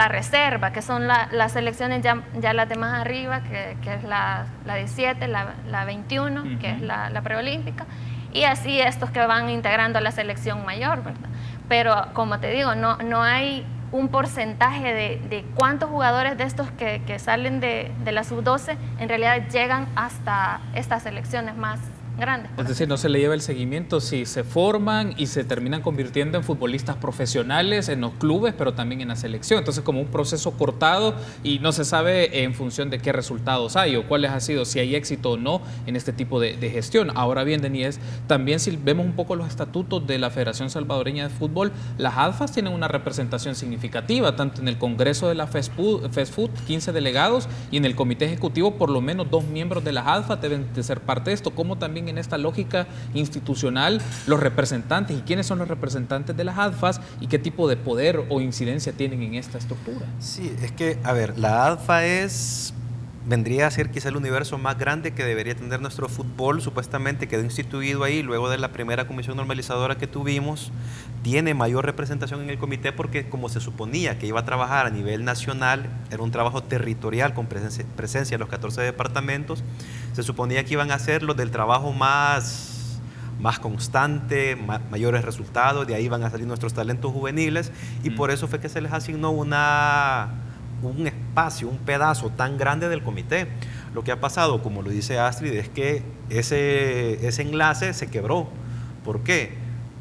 reserva, que son las selecciones ya las de más arriba, que es la 17, la 21, que es la preolímpica, y así estos que van integrando a la selección mayor, ¿verdad? Pero como te digo, no hay un porcentaje de cuántos jugadores de estos que salen de la sub-12 en realidad llegan hasta estas selecciones más grandes. Es decir, no se le lleva el seguimiento si se forman y se terminan convirtiendo en futbolistas profesionales en los clubes, pero también en la selección. Entonces, como un proceso cortado y no se sabe en función de qué resultados hay o cuáles ha sido, si hay éxito o no en este tipo de gestión. Ahora bien, Denis, también si vemos un poco los estatutos de la Federación Salvadoreña de Fútbol, las ADFAs tienen una representación significativa, tanto en el Congreso de la FESFUT, 15 delegados, y en el Comité Ejecutivo por lo menos 2 miembros de las ADFAs deben de ser parte de esto, como también en esta lógica institucional los representantes y quiénes son los representantes de las ADFAs y qué tipo de poder o incidencia tienen en esta estructura. Sí, es que, a ver, la ADFA vendría a ser quizá el universo más grande que debería tener nuestro fútbol. Supuestamente quedó instituido ahí luego de la primera comisión normalizadora que tuvimos. Tiene mayor representación en el comité porque, como se suponía que iba a trabajar a nivel nacional, era un trabajo territorial con presencia en los 14 departamentos, se suponía que iban a ser los del trabajo más constante, mayores resultados, de ahí van a salir nuestros talentos juveniles, y por eso fue que se les asignó un espacio, un pedazo tan grande del comité. Lo que ha pasado, como lo dice Astrid, es que ese enlace se quebró. ¿Por qué?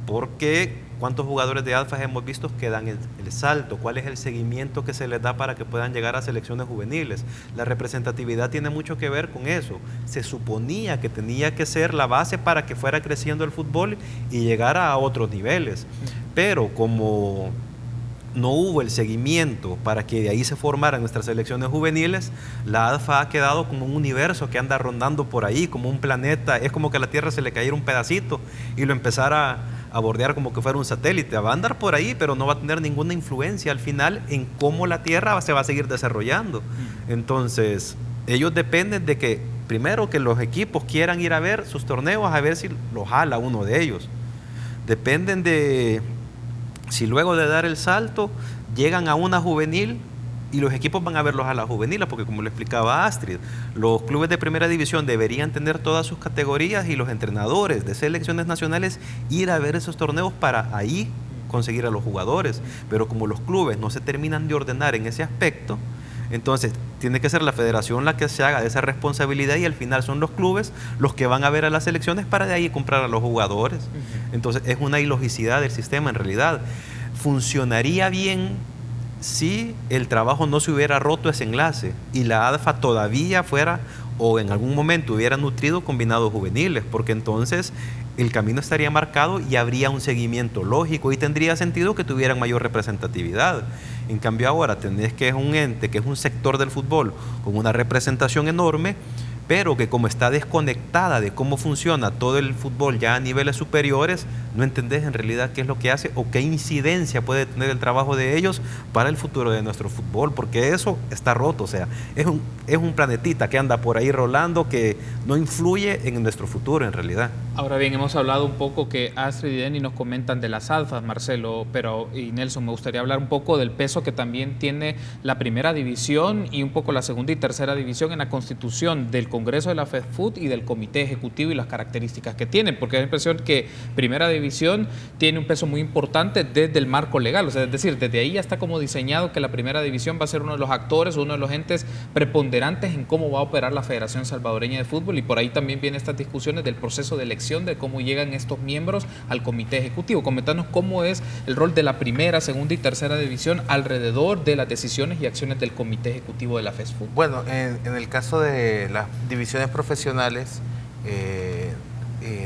Porque ¿cuántos jugadores de ADFAs hemos visto que dan el salto? ¿Cuál es el seguimiento que se les da para que puedan llegar a selecciones juveniles? La representatividad tiene mucho que ver con eso. Se suponía que tenía que ser la base para que fuera creciendo el fútbol y llegara a otros niveles. Pero como no hubo el seguimiento para que de ahí se formaran nuestras selecciones juveniles, la ADFA ha quedado como un universo que anda rondando por ahí, como un planeta. Es como que a la Tierra se le cayera un pedacito y lo empezara a bordear como que fuera un satélite. Va a andar por ahí, pero no va a tener ninguna influencia al final en cómo la Tierra se va a seguir desarrollando. Entonces, ellos dependen de que, primero, que los equipos quieran ir a ver sus torneos, a ver si los jala uno de ellos. Dependen de si luego de dar el salto llegan a una juvenil y los equipos van a verlos a la juvenil, porque como lo explicaba Astrid, los clubes de primera división deberían tener todas sus categorías y los entrenadores de selecciones nacionales ir a ver esos torneos para ahí conseguir a los jugadores. Pero como los clubes no se terminan de ordenar en ese aspecto, entonces tiene que ser la federación la que se haga de esa responsabilidad, y al final son los clubes los que van a ver a las selecciones para de ahí comprar a los jugadores. Entonces es una ilogicidad del sistema en realidad. Funcionaría bien si el trabajo no se hubiera roto ese enlace y la ADFA todavía fuera o en algún momento hubiera nutrido combinados juveniles, porque entonces el camino estaría marcado y habría un seguimiento lógico y tendría sentido que tuvieran mayor representatividad. En cambio ahora tenés que es un ente, que es un sector del fútbol con una representación enorme, pero que como está desconectada de cómo funciona todo el fútbol ya a niveles superiores, no entendés en realidad qué es lo que hace o qué incidencia puede tener el trabajo de ellos para el futuro de nuestro fútbol, porque eso está roto, o sea, es un planetita que anda por ahí rolando que no influye en nuestro futuro en realidad. Ahora bien, hemos hablado un poco que Astrid y Denny nos comentan de las ADFAs, Marcelo, y Nelson, me gustaría hablar un poco del peso que también tiene la primera división y un poco la segunda y tercera división en la constitución del Congreso de la FESFUT y del Comité Ejecutivo y las características que tienen, porque da la impresión que primera división tiene un peso muy importante desde el marco legal, o sea, es decir, desde ahí ya está como diseñado que la primera división va a ser uno de los actores, uno de los entes preponderantes en cómo va a operar la Federación Salvadoreña de Fútbol, y por ahí también vienen estas discusiones del proceso de elección, de cómo llegan estos miembros al Comité Ejecutivo. Comentanos cómo es el rol de la primera, segunda y tercera división alrededor de las decisiones y acciones del Comité Ejecutivo de la FESFUT. Bueno, en el caso de las divisiones profesionales,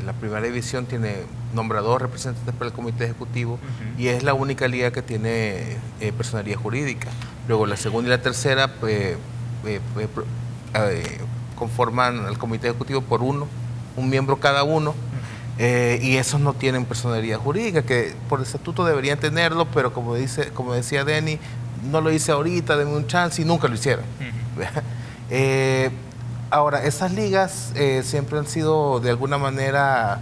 la primera división tiene nombrador representantes para el comité ejecutivo y es la única liga que tiene personería jurídica. Luego la segunda y la tercera conforman el comité ejecutivo por un miembro cada uno, y esos no tienen personería jurídica, que por estatuto deberían tenerlo, pero como decía Denny, no lo hice ahorita, denme un chance, y nunca lo hicieron. Ahora, esas ligas siempre han sido de alguna manera,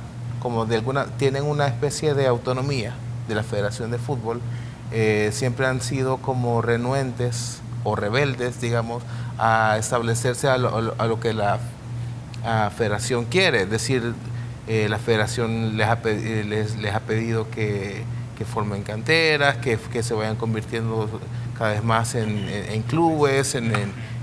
tienen una especie de autonomía de la Federación de Fútbol, siempre han sido como renuentes o rebeldes, digamos, a establecerse a lo que la Federación quiere. Es decir, la Federación les ha pedido que formen canteras, que se vayan convirtiendo cada vez más en clubes,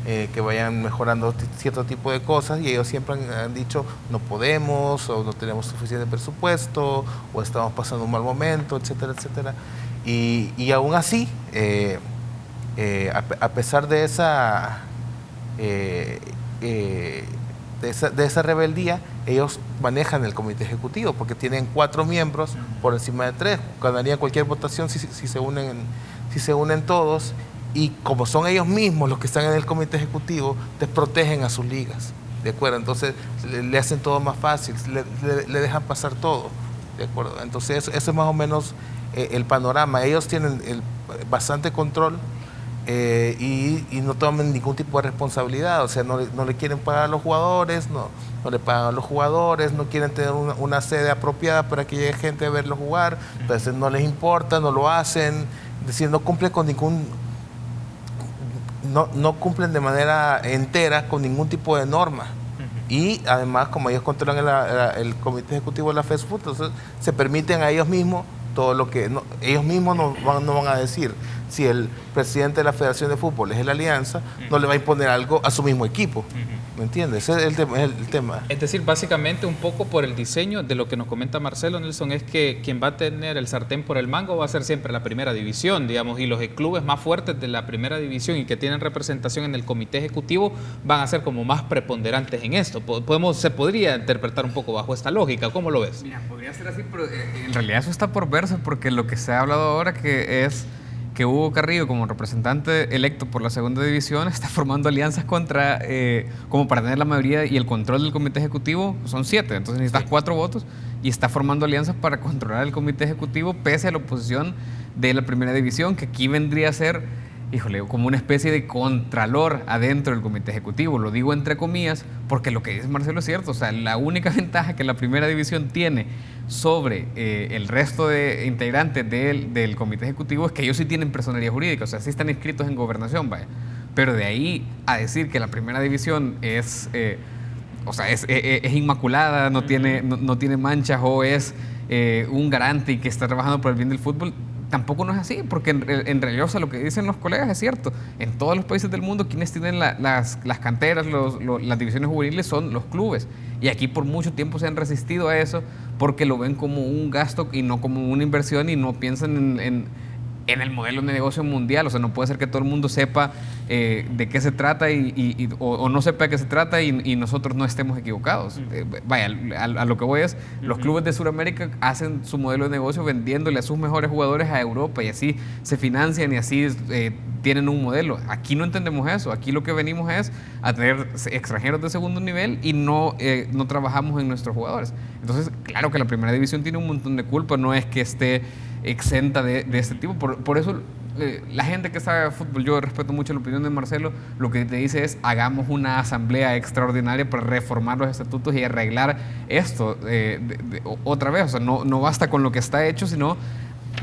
que vayan mejorando cierto tipo de cosas, y ellos siempre han dicho no podemos, o no tenemos suficiente presupuesto, o estamos pasando un mal momento, etcétera, etcétera. Y aún así, a pesar de esa rebeldía, ellos manejan el comité ejecutivo porque tienen 4 miembros por encima de 3. Ganarían cualquier votación si se unen todos, y como son ellos mismos los que están en el comité ejecutivo, desprotegen a sus ligas, ¿de acuerdo? Entonces le hacen todo más fácil, le dejan pasar todo, ¿de acuerdo? Entonces eso es más o menos el panorama. Ellos tienen bastante control, y no toman ningún tipo de responsabilidad, o sea, no le quieren pagar a los jugadores, no le pagan a los jugadores, no quieren tener una sede apropiada para que llegue gente a verlos jugar, entonces no les importa, no lo hacen, es decir, no cumplen con no cumplen de manera entera con ningún tipo de norma. Y además, como ellos controlan el comité ejecutivo de la FESFUT, entonces se permiten a ellos mismos todo lo que ellos mismos no van a decir. Si el presidente de la Federación de Fútbol es la Alianza, no le va a imponer algo a su mismo equipo. ¿Me entiendes? Ese es el tema. Es decir, básicamente un poco por el diseño de lo que nos comenta Marcelo, Nelson, es que quien va a tener el sartén por el mango va a ser siempre la primera división, digamos, y los clubes más fuertes de la primera división y que tienen representación en el comité ejecutivo van a ser como más preponderantes en esto. Se podría interpretar un poco bajo esta lógica. ¿Cómo lo ves? Mira, podría ser así, pero en realidad eso está por verse, porque lo que se ha hablado ahora es que Hugo Carrillo, como representante electo por la segunda división, está formando alianzas como para tener la mayoría y el control del comité ejecutivo. Son 7, entonces necesitas 4 votos, y está formando alianzas para controlar el comité ejecutivo pese a la oposición de la primera división, que aquí vendría a ser, como una especie de contralor adentro del comité ejecutivo. Lo digo entre comillas porque lo que dice Marcelo es cierto. O sea, la única ventaja que la primera división tiene sobre el resto de integrantes del comité ejecutivo es que ellos sí tienen personería jurídica, o sea, sí están inscritos en gobernación, vaya. Pero de ahí a decir que la primera división es inmaculada, no tiene manchas, o es un garante y que está trabajando por el bien del fútbol, tampoco no es así, porque en realidad, o sea, lo que dicen los colegas es cierto. En todos los países del mundo, quienes tienen las canteras, las divisiones juveniles son los clubes. Y aquí por mucho tiempo se han resistido a eso porque lo ven como un gasto y no como una inversión, y no piensan en el modelo de negocio mundial. O sea, no puede ser que todo el mundo sepa de qué se trata o no sepa de qué se trata y nosotros no estemos equivocados. Vaya, a lo que voy es, los clubes de Sudamérica hacen su modelo de negocio vendiéndole a sus mejores jugadores a Europa y así se financian y así tienen un modelo. Aquí no entendemos eso. Aquí lo que venimos es a tener extranjeros de segundo nivel y no trabajamos en nuestros jugadores. Entonces, claro que la primera división tiene un montón de culpa, no es que esté exenta de este tipo. Por eso la gente que sabe de fútbol, yo respeto mucho la opinión de Marcelo, lo que te dice es hagamos una asamblea extraordinaria para reformar los estatutos y arreglar esto otra vez. O sea, no basta con lo que está hecho, sino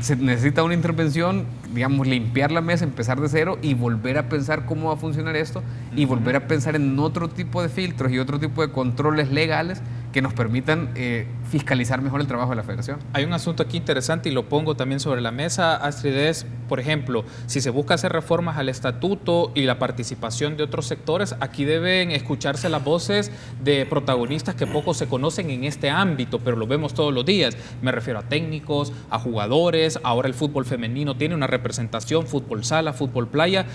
se necesita una intervención, digamos, limpiar la mesa, empezar de cero y volver a pensar cómo va a funcionar esto y volver a pensar en otro tipo de filtros y otro tipo de controles legales que nos permitan fiscalizar mejor el trabajo de la federación. Hay un asunto aquí interesante y lo pongo también sobre la mesa, Astrid, es, por ejemplo, si se busca hacer reformas al estatuto y la participación de otros sectores, aquí deben escucharse las voces de protagonistas que poco se conocen en este ámbito, pero lo vemos todos los días. Me refiero a técnicos, a jugadores, ahora el fútbol femenino tiene una representación, fútbol sala, fútbol playa,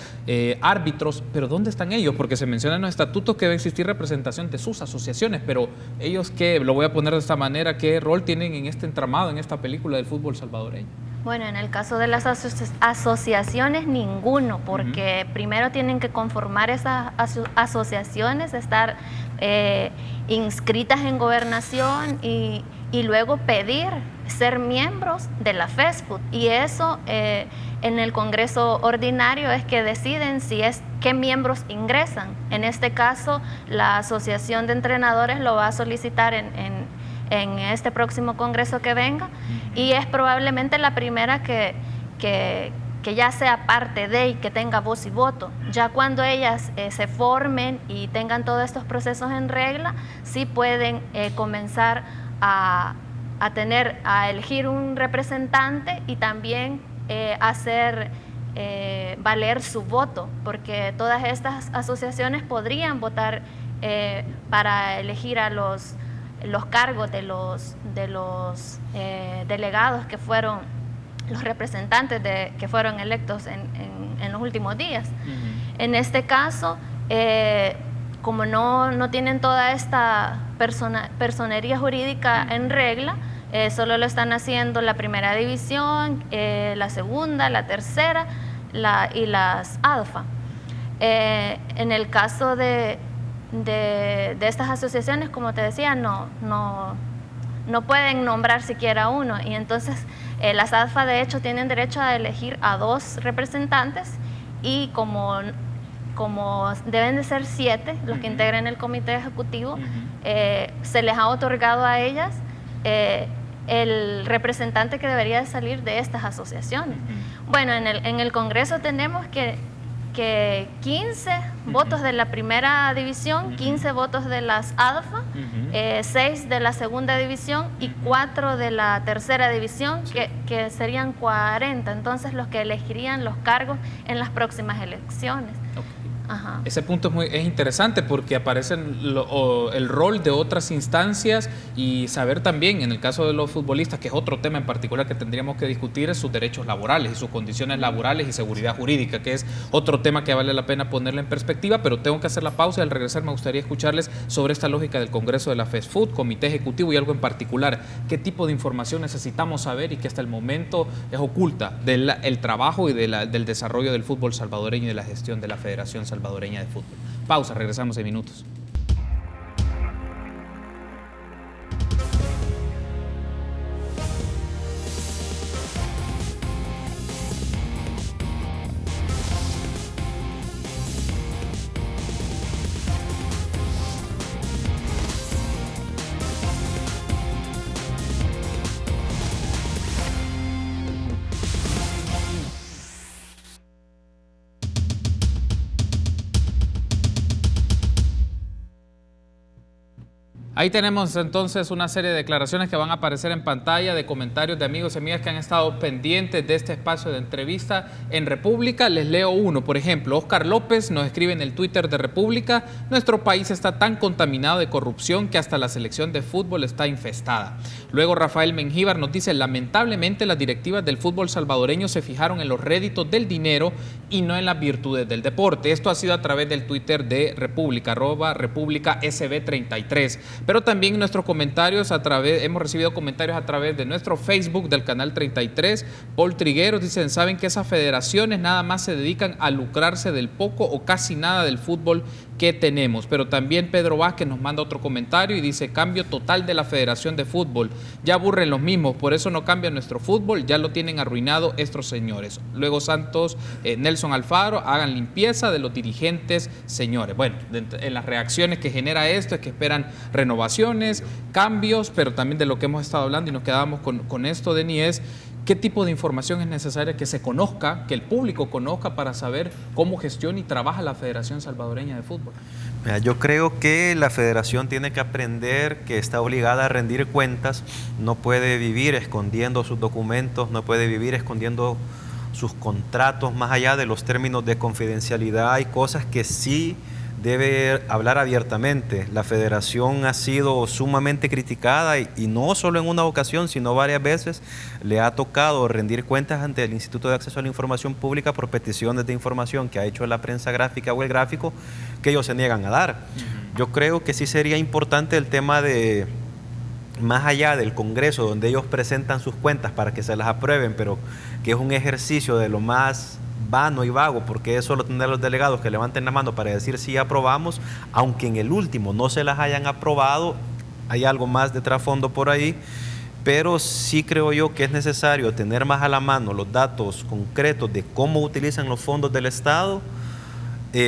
árbitros, pero ¿dónde están ellos? Porque se menciona en los estatutos que debe existir representación de sus asociaciones, pero ellos, ¿qué? Lo voy a poner de esta manera, ¿qué rol tienen en este entramado, en esta película del fútbol salvadoreño? Bueno, en el caso de las asociaciones, ninguno, porque primero tienen que conformar esas asociaciones, estar inscritas en gobernación y luego pedir ser miembros de la FESFUT. Y eso en el Congreso Ordinario es que deciden qué miembros ingresan. En este caso, la Asociación de Entrenadores lo va a solicitar en este próximo Congreso que venga, y es probablemente la primera que ya sea parte de y que tenga voz y voto. Ya cuando ellas se formen y tengan todos estos procesos en regla, sí pueden comenzar a elegir un representante y también hacer valer su voto, porque todas estas asociaciones podrían votar para elegir a los cargos de los delegados que fueron los representantes que fueron electos en los últimos días. En este caso, como no tienen toda esta personería jurídica en regla, solo lo están haciendo la primera división, la segunda, la tercera y las ADFA. En el caso de estas asociaciones, como te decía, no pueden nombrar siquiera uno, y entonces las ADFA de hecho tienen derecho a elegir a 2 representantes, y como deben de ser 7 los que integren el comité ejecutivo, se les ha otorgado a ellas el representante que debería de salir de estas asociaciones. Bueno, en el Congreso tenemos que 15 votos de la primera división, 15 votos de las ADFA, 6 de la segunda división y 4 de la tercera división, que serían 40, entonces los que elegirían los cargos en las próximas elecciones. Ajá. Ese punto es interesante porque aparece el rol de otras instancias, y saber también, en el caso de los futbolistas, que es otro tema en particular que tendríamos que discutir, es sus derechos laborales y sus condiciones laborales y seguridad jurídica, que es otro tema que vale la pena ponerle en perspectiva. Pero tengo que hacer la pausa y al regresar me gustaría escucharles sobre esta lógica del Congreso de la FESFUT, Comité Ejecutivo, y algo en particular, qué tipo de información necesitamos saber y que hasta el momento es oculta del trabajo y del desarrollo del fútbol salvadoreño y de la gestión de la Federación Salvadoreña de Fútbol. Pausa, regresamos en minutos. Ahí tenemos entonces una serie de declaraciones que van a aparecer en pantalla, de comentarios de amigos y amigas que han estado pendientes de este espacio de entrevista en República. Les leo uno, por ejemplo, Oscar López nos escribe en el Twitter de República: nuestro país está tan contaminado de corrupción que hasta la selección de fútbol está infestada. Luego Rafael Mengíbar nos dice: lamentablemente las directivas del fútbol salvadoreño se fijaron en los réditos del dinero y no en las virtudes del deporte. Esto ha sido a través del Twitter de República, @RepúblicaSB33. Pero también nuestros comentarios hemos recibido comentarios a través de nuestro Facebook del Canal 33. Paul Trigueros dicen: saben que esas federaciones nada más se dedican a lucrarse del poco o casi nada del fútbol que tenemos. Pero también Pedro Vázquez nos manda otro comentario y dice: cambio total de la Federación de Fútbol, ya aburren los mismos, por eso no cambia nuestro fútbol, ya lo tienen arruinado estos señores. Luego Santos, Nelson Alfaro: hagan limpieza de los dirigentes, señores. Bueno, en las reacciones que genera esto es que esperan renovaciones, cambios, pero también de lo que hemos estado hablando y nos quedamos con esto, Denis, es qué tipo de información es necesaria que se conozca, que el público conozca para saber cómo gestiona y trabaja la Federación Salvadoreña de Fútbol. Mira, yo creo que la federación tiene que aprender que está obligada a rendir cuentas, no puede vivir escondiendo sus documentos, no puede vivir escondiendo sus contratos, más allá de los términos de confidencialidad. Hay cosas que sí debe hablar abiertamente. La federación ha sido sumamente criticada y no solo en una ocasión, sino varias veces le ha tocado rendir cuentas ante el Instituto de Acceso a la Información Pública por peticiones de información que ha hecho la prensa gráfica o el gráfico que ellos se niegan a dar. Yo creo que sí sería importante el tema de, más allá del Congreso, donde ellos presentan sus cuentas para que se las aprueben, pero que es un ejercicio de lo más vano y vago, porque es solo tener a los delegados que levanten la mano para decir si aprobamos, aunque en el último no se las hayan aprobado, hay algo más de trasfondo por ahí, pero sí creo yo que es necesario tener más a la mano los datos concretos de cómo utilizan los fondos del Estado,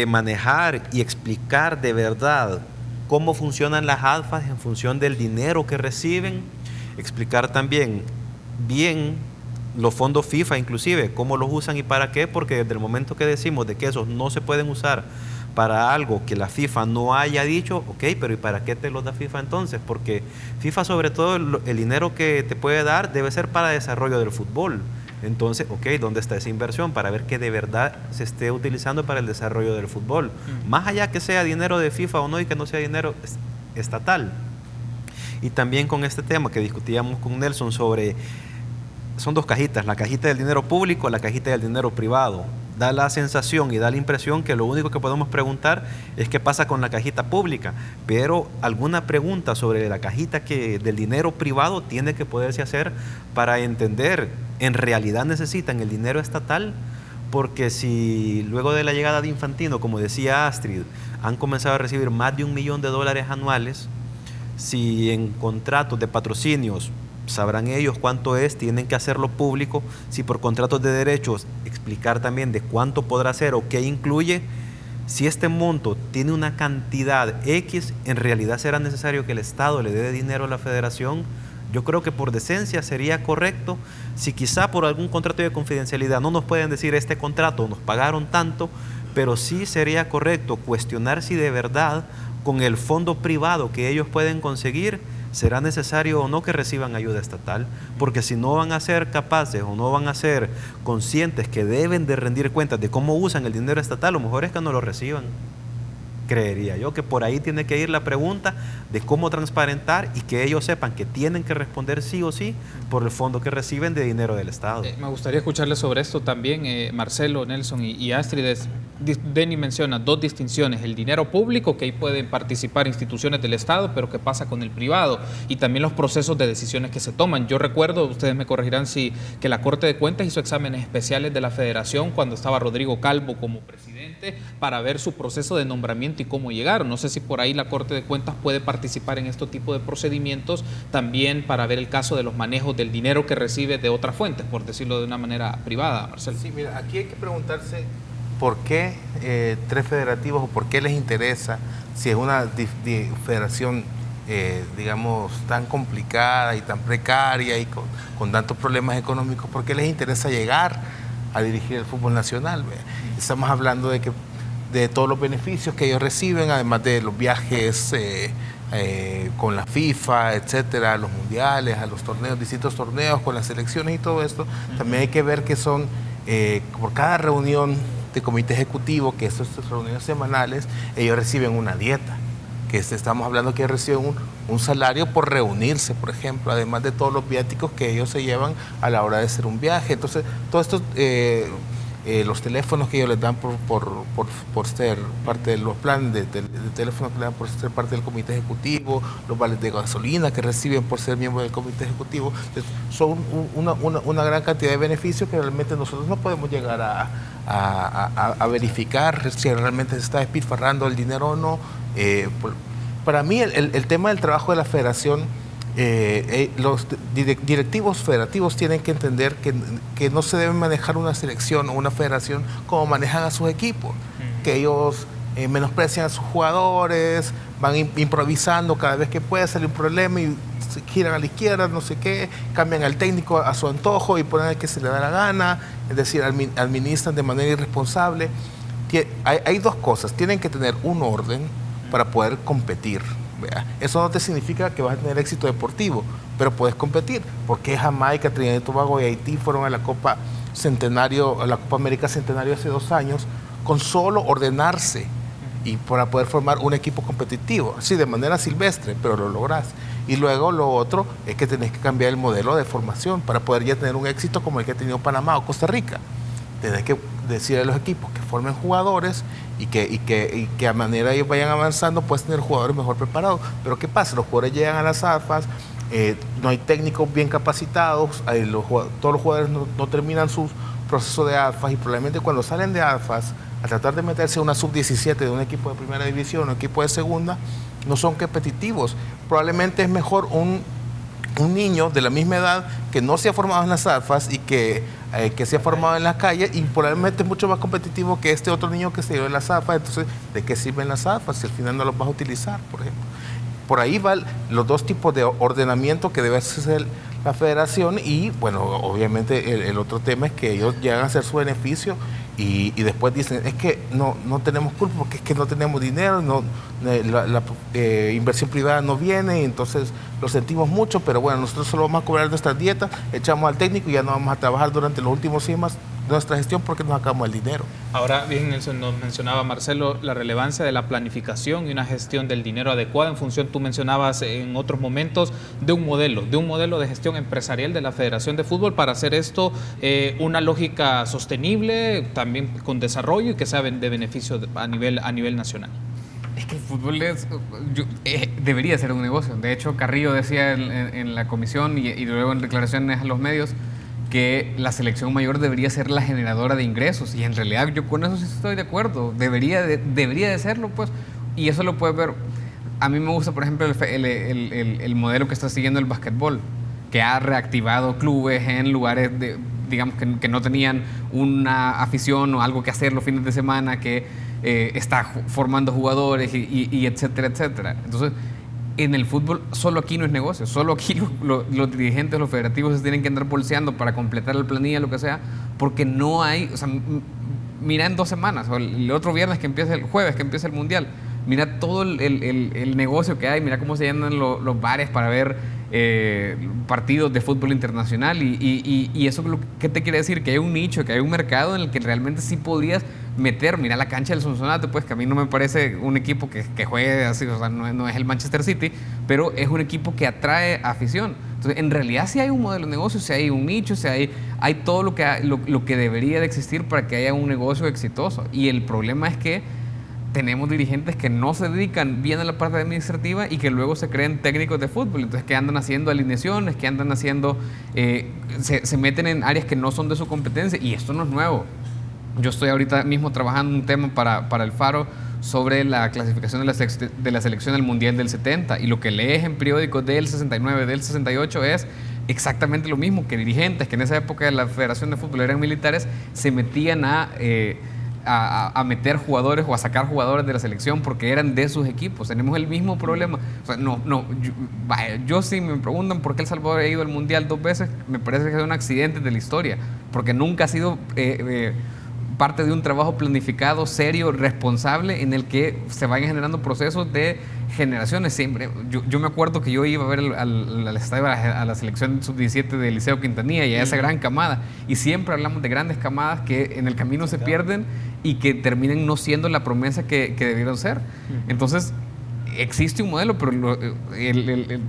manejar y explicar de verdad cómo funcionan las ADFAs en función del dinero que reciben, explicar también bien los fondos FIFA inclusive, cómo los usan y para qué, porque desde el momento que decimos de que esos no se pueden usar para algo que la FIFA no haya dicho, ok, pero ¿y para qué te los da FIFA entonces? Porque FIFA, sobre todo el dinero que te puede dar debe ser para desarrollo del fútbol. Entonces, ok, ¿dónde está esa inversión? Para ver que de verdad se esté utilizando para el desarrollo del fútbol. Más allá que sea dinero de FIFA o no y que no sea dinero estatal. Y también con este tema que discutíamos con Nelson sobre... Son dos cajitas, la cajita del dinero público, la cajita del dinero privado. Da la sensación y da la impresión que lo único que podemos preguntar es qué pasa con la cajita pública, pero alguna pregunta sobre la cajita del dinero privado tiene que poderse hacer para entender, ¿en realidad necesitan el dinero estatal? Porque si luego de la llegada de Infantino, como decía Astrid, han comenzado a recibir más de $1 millón anuales, si en contratos de patrocinios sabrán ellos cuánto es, tienen que hacerlo público, si por contratos de derechos explicar también de cuánto podrá ser o qué incluye, si este monto tiene una cantidad X, en realidad será necesario que el Estado le dé dinero a la federación. Yo creo que por decencia sería correcto, si quizá por algún contrato de confidencialidad no nos pueden decir este contrato, nos pagaron tanto, pero sí sería correcto cuestionar si de verdad con el fondo privado que ellos pueden conseguir será necesario o no que reciban ayuda estatal, porque si no van a ser capaces o no van a ser conscientes que deben de rendir cuentas de cómo usan el dinero estatal, lo mejor es que no lo reciban. Creería yo que por ahí tiene que ir la pregunta de cómo transparentar y que ellos sepan que tienen que responder sí o sí por el fondo que reciben de dinero del Estado. Me gustaría escucharles sobre esto también, Marcelo, Nelson y Astrid. Denis menciona dos distinciones: el dinero público, que ahí pueden participar instituciones del Estado, pero qué pasa con el privado, y también los procesos de decisiones que se toman. Yo recuerdo, ustedes me corregirán que la Corte de Cuentas hizo exámenes especiales de la Federación cuando estaba Rodrigo Calvo como presidente para ver su proceso de nombramiento y cómo llegaron. No sé si por ahí la Corte de Cuentas puede participar en este tipo de procedimientos también para ver el caso de los manejos del dinero que recibe de otras fuentes, por decirlo de una manera privada, Marcelo. Sí, mira, aquí hay que preguntarse por qué tres federativos o por qué les interesa, si es una federación, digamos, tan complicada y tan precaria y con tantos problemas económicos, ¿por qué les interesa llegar a dirigir el fútbol nacional? Estamos hablando de que de todos los beneficios que ellos reciben, además de los viajes con la FIFA, etcétera, a los mundiales, a los torneos, distintos torneos con las selecciones y todo esto. También hay que ver que son, por cada reunión de comité ejecutivo, que estas reuniones semanales, ellos reciben una dieta, que estamos hablando que reciben un salario por reunirse, por ejemplo, además de todos los viáticos que ellos se llevan a la hora de hacer un viaje. Entonces, todo esto, los teléfonos que ellos les dan por ser parte de los planes de teléfono que le dan por ser parte del comité ejecutivo, los vales de gasolina que reciben por ser miembros del comité ejecutivo, son una gran cantidad de beneficios que realmente nosotros no podemos llegar a verificar si realmente se está despilfarrando el dinero o no. Para mí el tema del trabajo de la federación, los directivos federativos tienen que entender que no se debe manejar una selección o una federación como manejan a sus equipos, que ellos menosprecian a sus jugadores, van improvisando cada vez que puede salir un problema y giran a la izquierda, no sé qué, cambian al técnico a su antojo y ponen al que se le da la gana, es decir, administran de manera irresponsable. Hay dos cosas, tienen que tener un orden para poder competir. Eso no te significa que vas a tener éxito deportivo, pero puedes competir. Porque Jamaica, Trinidad y Tobago y Haití fueron a la Copa Centenario, a la Copa América Centenario hace 2 años, con solo ordenarse y para poder formar un equipo competitivo, así de manera silvestre, pero lo logras. Y luego lo otro es que tenés que cambiar el modelo de formación para poder ya tener un éxito como el que ha tenido Panamá o Costa Rica. Tenés que decirle a los equipos que formen jugadores y que a manera ellos vayan avanzando puedes tener jugadores mejor preparados. Pero ¿qué pasa? Los jugadores llegan a las AFAS, no hay técnicos bien capacitados, todos los jugadores no terminan su proceso de AFAS y probablemente cuando salen de AFAS a tratar de meterse a una sub-17 de un equipo de primera división, un equipo de segunda, no son competitivos. Probablemente es mejor un niño de la misma edad que no se ha formado en las AFAS y que se ha formado en la calle y probablemente es mucho más competitivo que este otro niño que se dio en las AFAS. Entonces, ¿de qué sirven las AFAS si al final no los vas a utilizar, por ejemplo? Por ahí van los dos tipos de ordenamiento que debe hacer la federación y, bueno, obviamente el otro tema es que ellos llegan a hacer su beneficio y después dicen, es que no tenemos culpa porque es que no tenemos dinero, la inversión privada no viene, y entonces lo sentimos mucho, pero bueno, nosotros solo vamos a cobrar nuestras dietas, echamos al técnico y ya no vamos a trabajar durante los últimos 100 más de nuestra gestión porque nos acabamos el dinero. Ahora bien, nos mencionaba Marcelo la relevancia de la planificación y una gestión del dinero adecuada en función, tú mencionabas en otros momentos, de un modelo de gestión empresarial de la Federación de Fútbol para hacer esto una lógica sostenible, también con desarrollo y que sea de beneficio a nivel nacional. Es que el fútbol debería ser un negocio. De hecho, Carrillo decía en la comisión y luego en declaraciones a los medios que la selección mayor debería ser la generadora de ingresos. Y en realidad yo con eso sí estoy de acuerdo. Debería de serlo, pues. Y eso lo puedes ver. A mí me gusta, por ejemplo, el modelo que está siguiendo el básquetbol, que ha reactivado clubes en lugares digamos que no tenían una afición o algo que hacer los fines de semana, que está formando jugadores y etcétera, etcétera. Entonces, en el fútbol, solo aquí no es negocio, solo aquí los dirigentes, los federativos se tienen que andar bolseando para completar la planilla, lo que sea, porque no hay, o sea, mira en 2 semanas, o el otro viernes que empieza el jueves que empieza el Mundial, mira todo el negocio que hay, mira cómo se llenan los bares para ver partidos de fútbol internacional y eso ¿qué te quiere decir? Que hay un nicho, que hay un mercado en el que realmente sí podrías meter. Mira la cancha del Sonsonate, pues, que a mí no me parece un equipo que juegue así, o sea, no es el Manchester City, pero es un equipo que atrae afición. Entonces, en realidad sí hay un modelo de negocio, sí hay un nicho, sí hay todo lo que debería de existir para que haya un negocio exitoso. Y el problema es que tenemos dirigentes que no se dedican bien a la parte administrativa y que luego se creen técnicos de fútbol, entonces que andan haciendo alineaciones, que andan haciendo, se meten en áreas que no son de su competencia, y esto no es nuevo. Yo estoy ahorita mismo trabajando un tema para el Faro sobre la clasificación de la selección del Mundial del 70, y lo que lees en periódicos del 69, del 68 es exactamente lo mismo, que dirigentes que en esa época de la Federación de Fútbol eran militares se metían a meter jugadores o a sacar jugadores de la selección porque eran de sus equipos. Tenemos el mismo problema. O sea, yo si me preguntan por qué El Salvador ha ido al Mundial 2 veces, me parece que es un accidente de la historia, porque nunca ha sido parte de un trabajo planificado, serio, responsable, en el que se vayan generando procesos de generaciones siempre. Yo me acuerdo que yo iba a ver al estadio a la selección sub-17 del Liceo Quintanilla y a esa gran camada, y siempre hablamos de grandes camadas que en el camino se pierden y que terminen no siendo la promesa que debieron ser. Entonces, existe un modelo, pero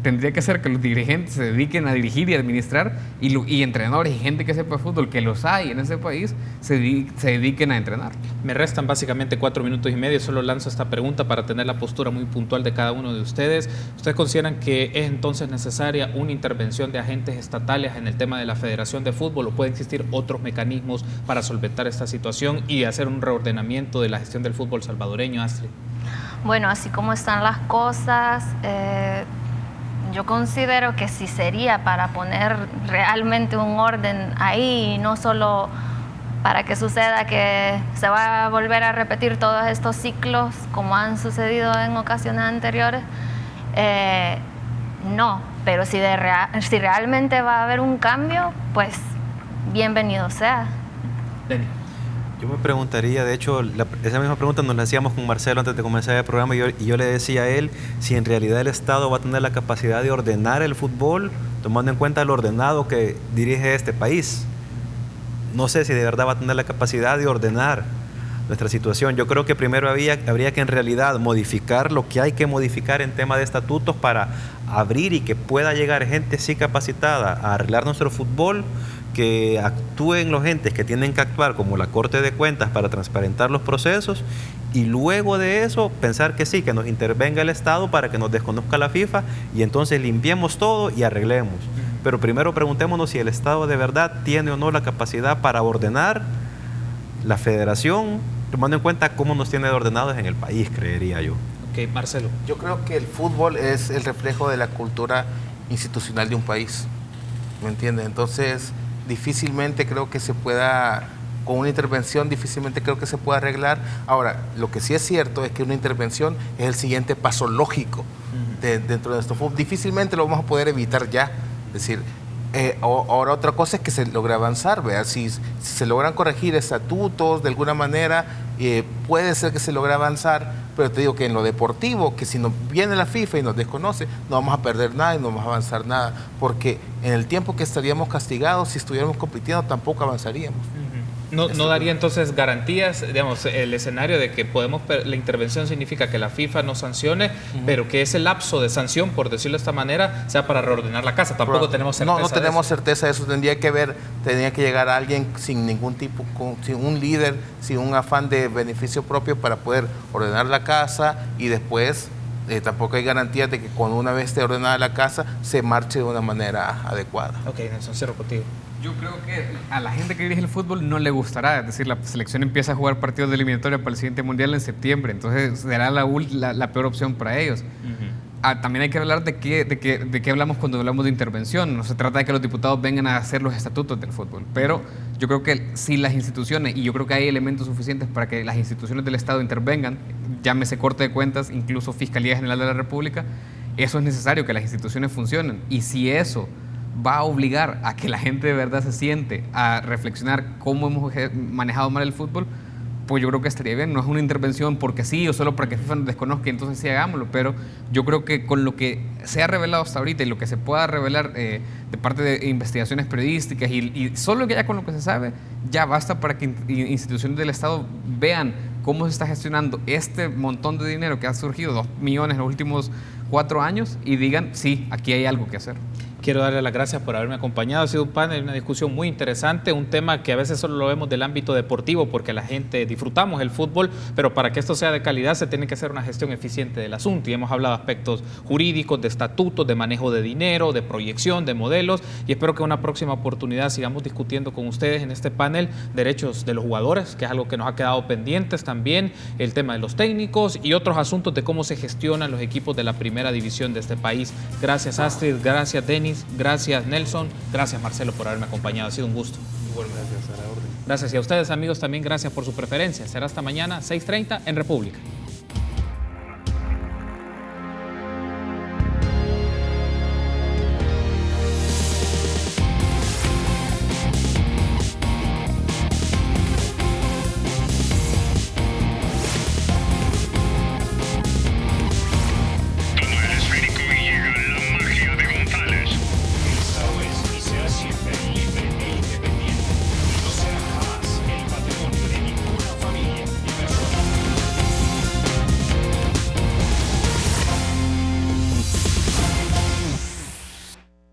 tendría que ser que los dirigentes se dediquen a dirigir y administrar, y entrenadores y gente que sepa fútbol, que los hay en ese país, se dediquen a entrenar. Me restan básicamente 4 minutos y medio. Solo lanzo esta pregunta para tener la postura muy puntual de cada uno de ustedes. ¿Ustedes consideran que es entonces necesaria una intervención de agentes estatales en el tema de la Federación de Fútbol, o pueden existir otros mecanismos para solventar esta situación y hacer un reordenamiento de la gestión del fútbol salvadoreño, Astrid? Bueno, así como están las cosas, yo considero que sí sería para poner realmente un orden ahí, y no solo para que suceda que se va a volver a repetir todos estos ciclos como han sucedido en ocasiones anteriores. No, pero si realmente va a haber un cambio, pues bienvenido sea. Denny. Yo me preguntaría, de hecho, esa misma pregunta nos la hacíamos con Marcelo antes de comenzar el programa, y yo le decía a él si en realidad el Estado va a tener la capacidad de ordenar el fútbol, tomando en cuenta lo ordenado que dirige este país. No sé si de verdad va a tener la capacidad de ordenar nuestra situación. Yo creo que primero habría que en realidad modificar lo que hay que modificar en tema de estatutos para abrir y que pueda llegar gente sí capacitada a arreglar nuestro fútbol, que actúen los entes que tienen que actuar, como la Corte de Cuentas, para transparentar los procesos, y luego de eso pensar que sí, que nos intervenga el Estado para que nos desconozca la FIFA, y entonces limpiemos todo y arreglemos. Pero primero preguntémonos si el Estado de verdad tiene o no la capacidad para ordenar la federación, tomando en cuenta cómo nos tiene ordenados en el país, creería yo. Ok, Marcelo. Yo creo que el fútbol es el reflejo de la cultura institucional de un país, ¿me entiendes? Entonces, difícilmente creo que se pueda, con una intervención, difícilmente creo que se pueda arreglar. Ahora, lo que sí es cierto es que una intervención es el siguiente paso lógico dentro de nuestro fútbol. Difícilmente lo vamos a poder evitar ya. Es decir, ahora otra cosa es que se logre avanzar, ¿verdad? Si se logran corregir estatutos de alguna manera, puede ser que se logre avanzar, pero te digo que en lo deportivo, que si nos viene la FIFA y nos desconoce, no vamos a perder nada y no vamos a avanzar nada, porque en el tiempo que estaríamos castigados, si estuviéramos compitiendo, tampoco avanzaríamos. No daría entonces garantías, digamos, el escenario de que la intervención significa que la FIFA nos sancione, pero que ese lapso de sanción, por decirlo de esta manera, sea para reordenar la casa. Tampoco tenemos certeza. No tenemos certeza de eso. Tendría que llegar alguien sin ningún tipo, sin un líder, sin un afán de beneficio propio para poder ordenar la casa, y después tampoco hay garantías de que cuando una vez esté ordenada la casa se marche de una manera adecuada. Ok, Nelson, cierro contigo. Yo creo que a la gente que dirige el fútbol no le gustará. Es decir, la selección empieza a jugar partidos de eliminatoria para el siguiente mundial en septiembre, entonces será la peor opción para ellos. También hay que hablar de qué hablamos cuando hablamos de intervención. No se trata de que los diputados vengan a hacer los estatutos del fútbol, pero yo creo que si las instituciones, y yo creo que hay elementos suficientes para que las instituciones del Estado intervengan, llámese Corte de Cuentas, incluso Fiscalía General de la República, eso es necesario, que las instituciones funcionen. Y si eso va a obligar a que la gente de verdad se siente a reflexionar cómo hemos manejado mal el fútbol, pues yo creo que estaría bien. No es una intervención porque sí o solo para que FIFA nos desconozca, entonces sí hagámoslo, pero yo creo que con lo que se ha revelado hasta ahorita y lo que se pueda revelar de parte de investigaciones periodísticas y solo que ya con lo que se sabe, ya basta para que instituciones del Estado vean cómo se está gestionando este montón de dinero que ha surgido, 2 millones en los últimos 4 años, y digan, sí, aquí hay algo que hacer. Quiero darle las gracias por haberme acompañado. Ha sido un panel, una discusión muy interesante, un tema que a veces solo lo vemos del ámbito deportivo porque la gente disfrutamos el fútbol, pero para que esto sea de calidad se tiene que hacer una gestión eficiente del asunto, y hemos hablado de aspectos jurídicos, de estatutos, de manejo de dinero, de proyección, de modelos, y espero que en una próxima oportunidad sigamos discutiendo con ustedes en este panel derechos de los jugadores, que es algo que nos ha quedado pendientes también, el tema de los técnicos y otros asuntos de cómo se gestionan los equipos de la primera división de este país. Gracias, Astrid, gracias, Denis. Gracias, Nelson. Gracias, Marcelo, por haberme acompañado. Ha sido un gusto. Igual, gracias a la orden. Gracias. Y a ustedes, amigos, también gracias por su preferencia. Será hasta mañana, 6:30, en República.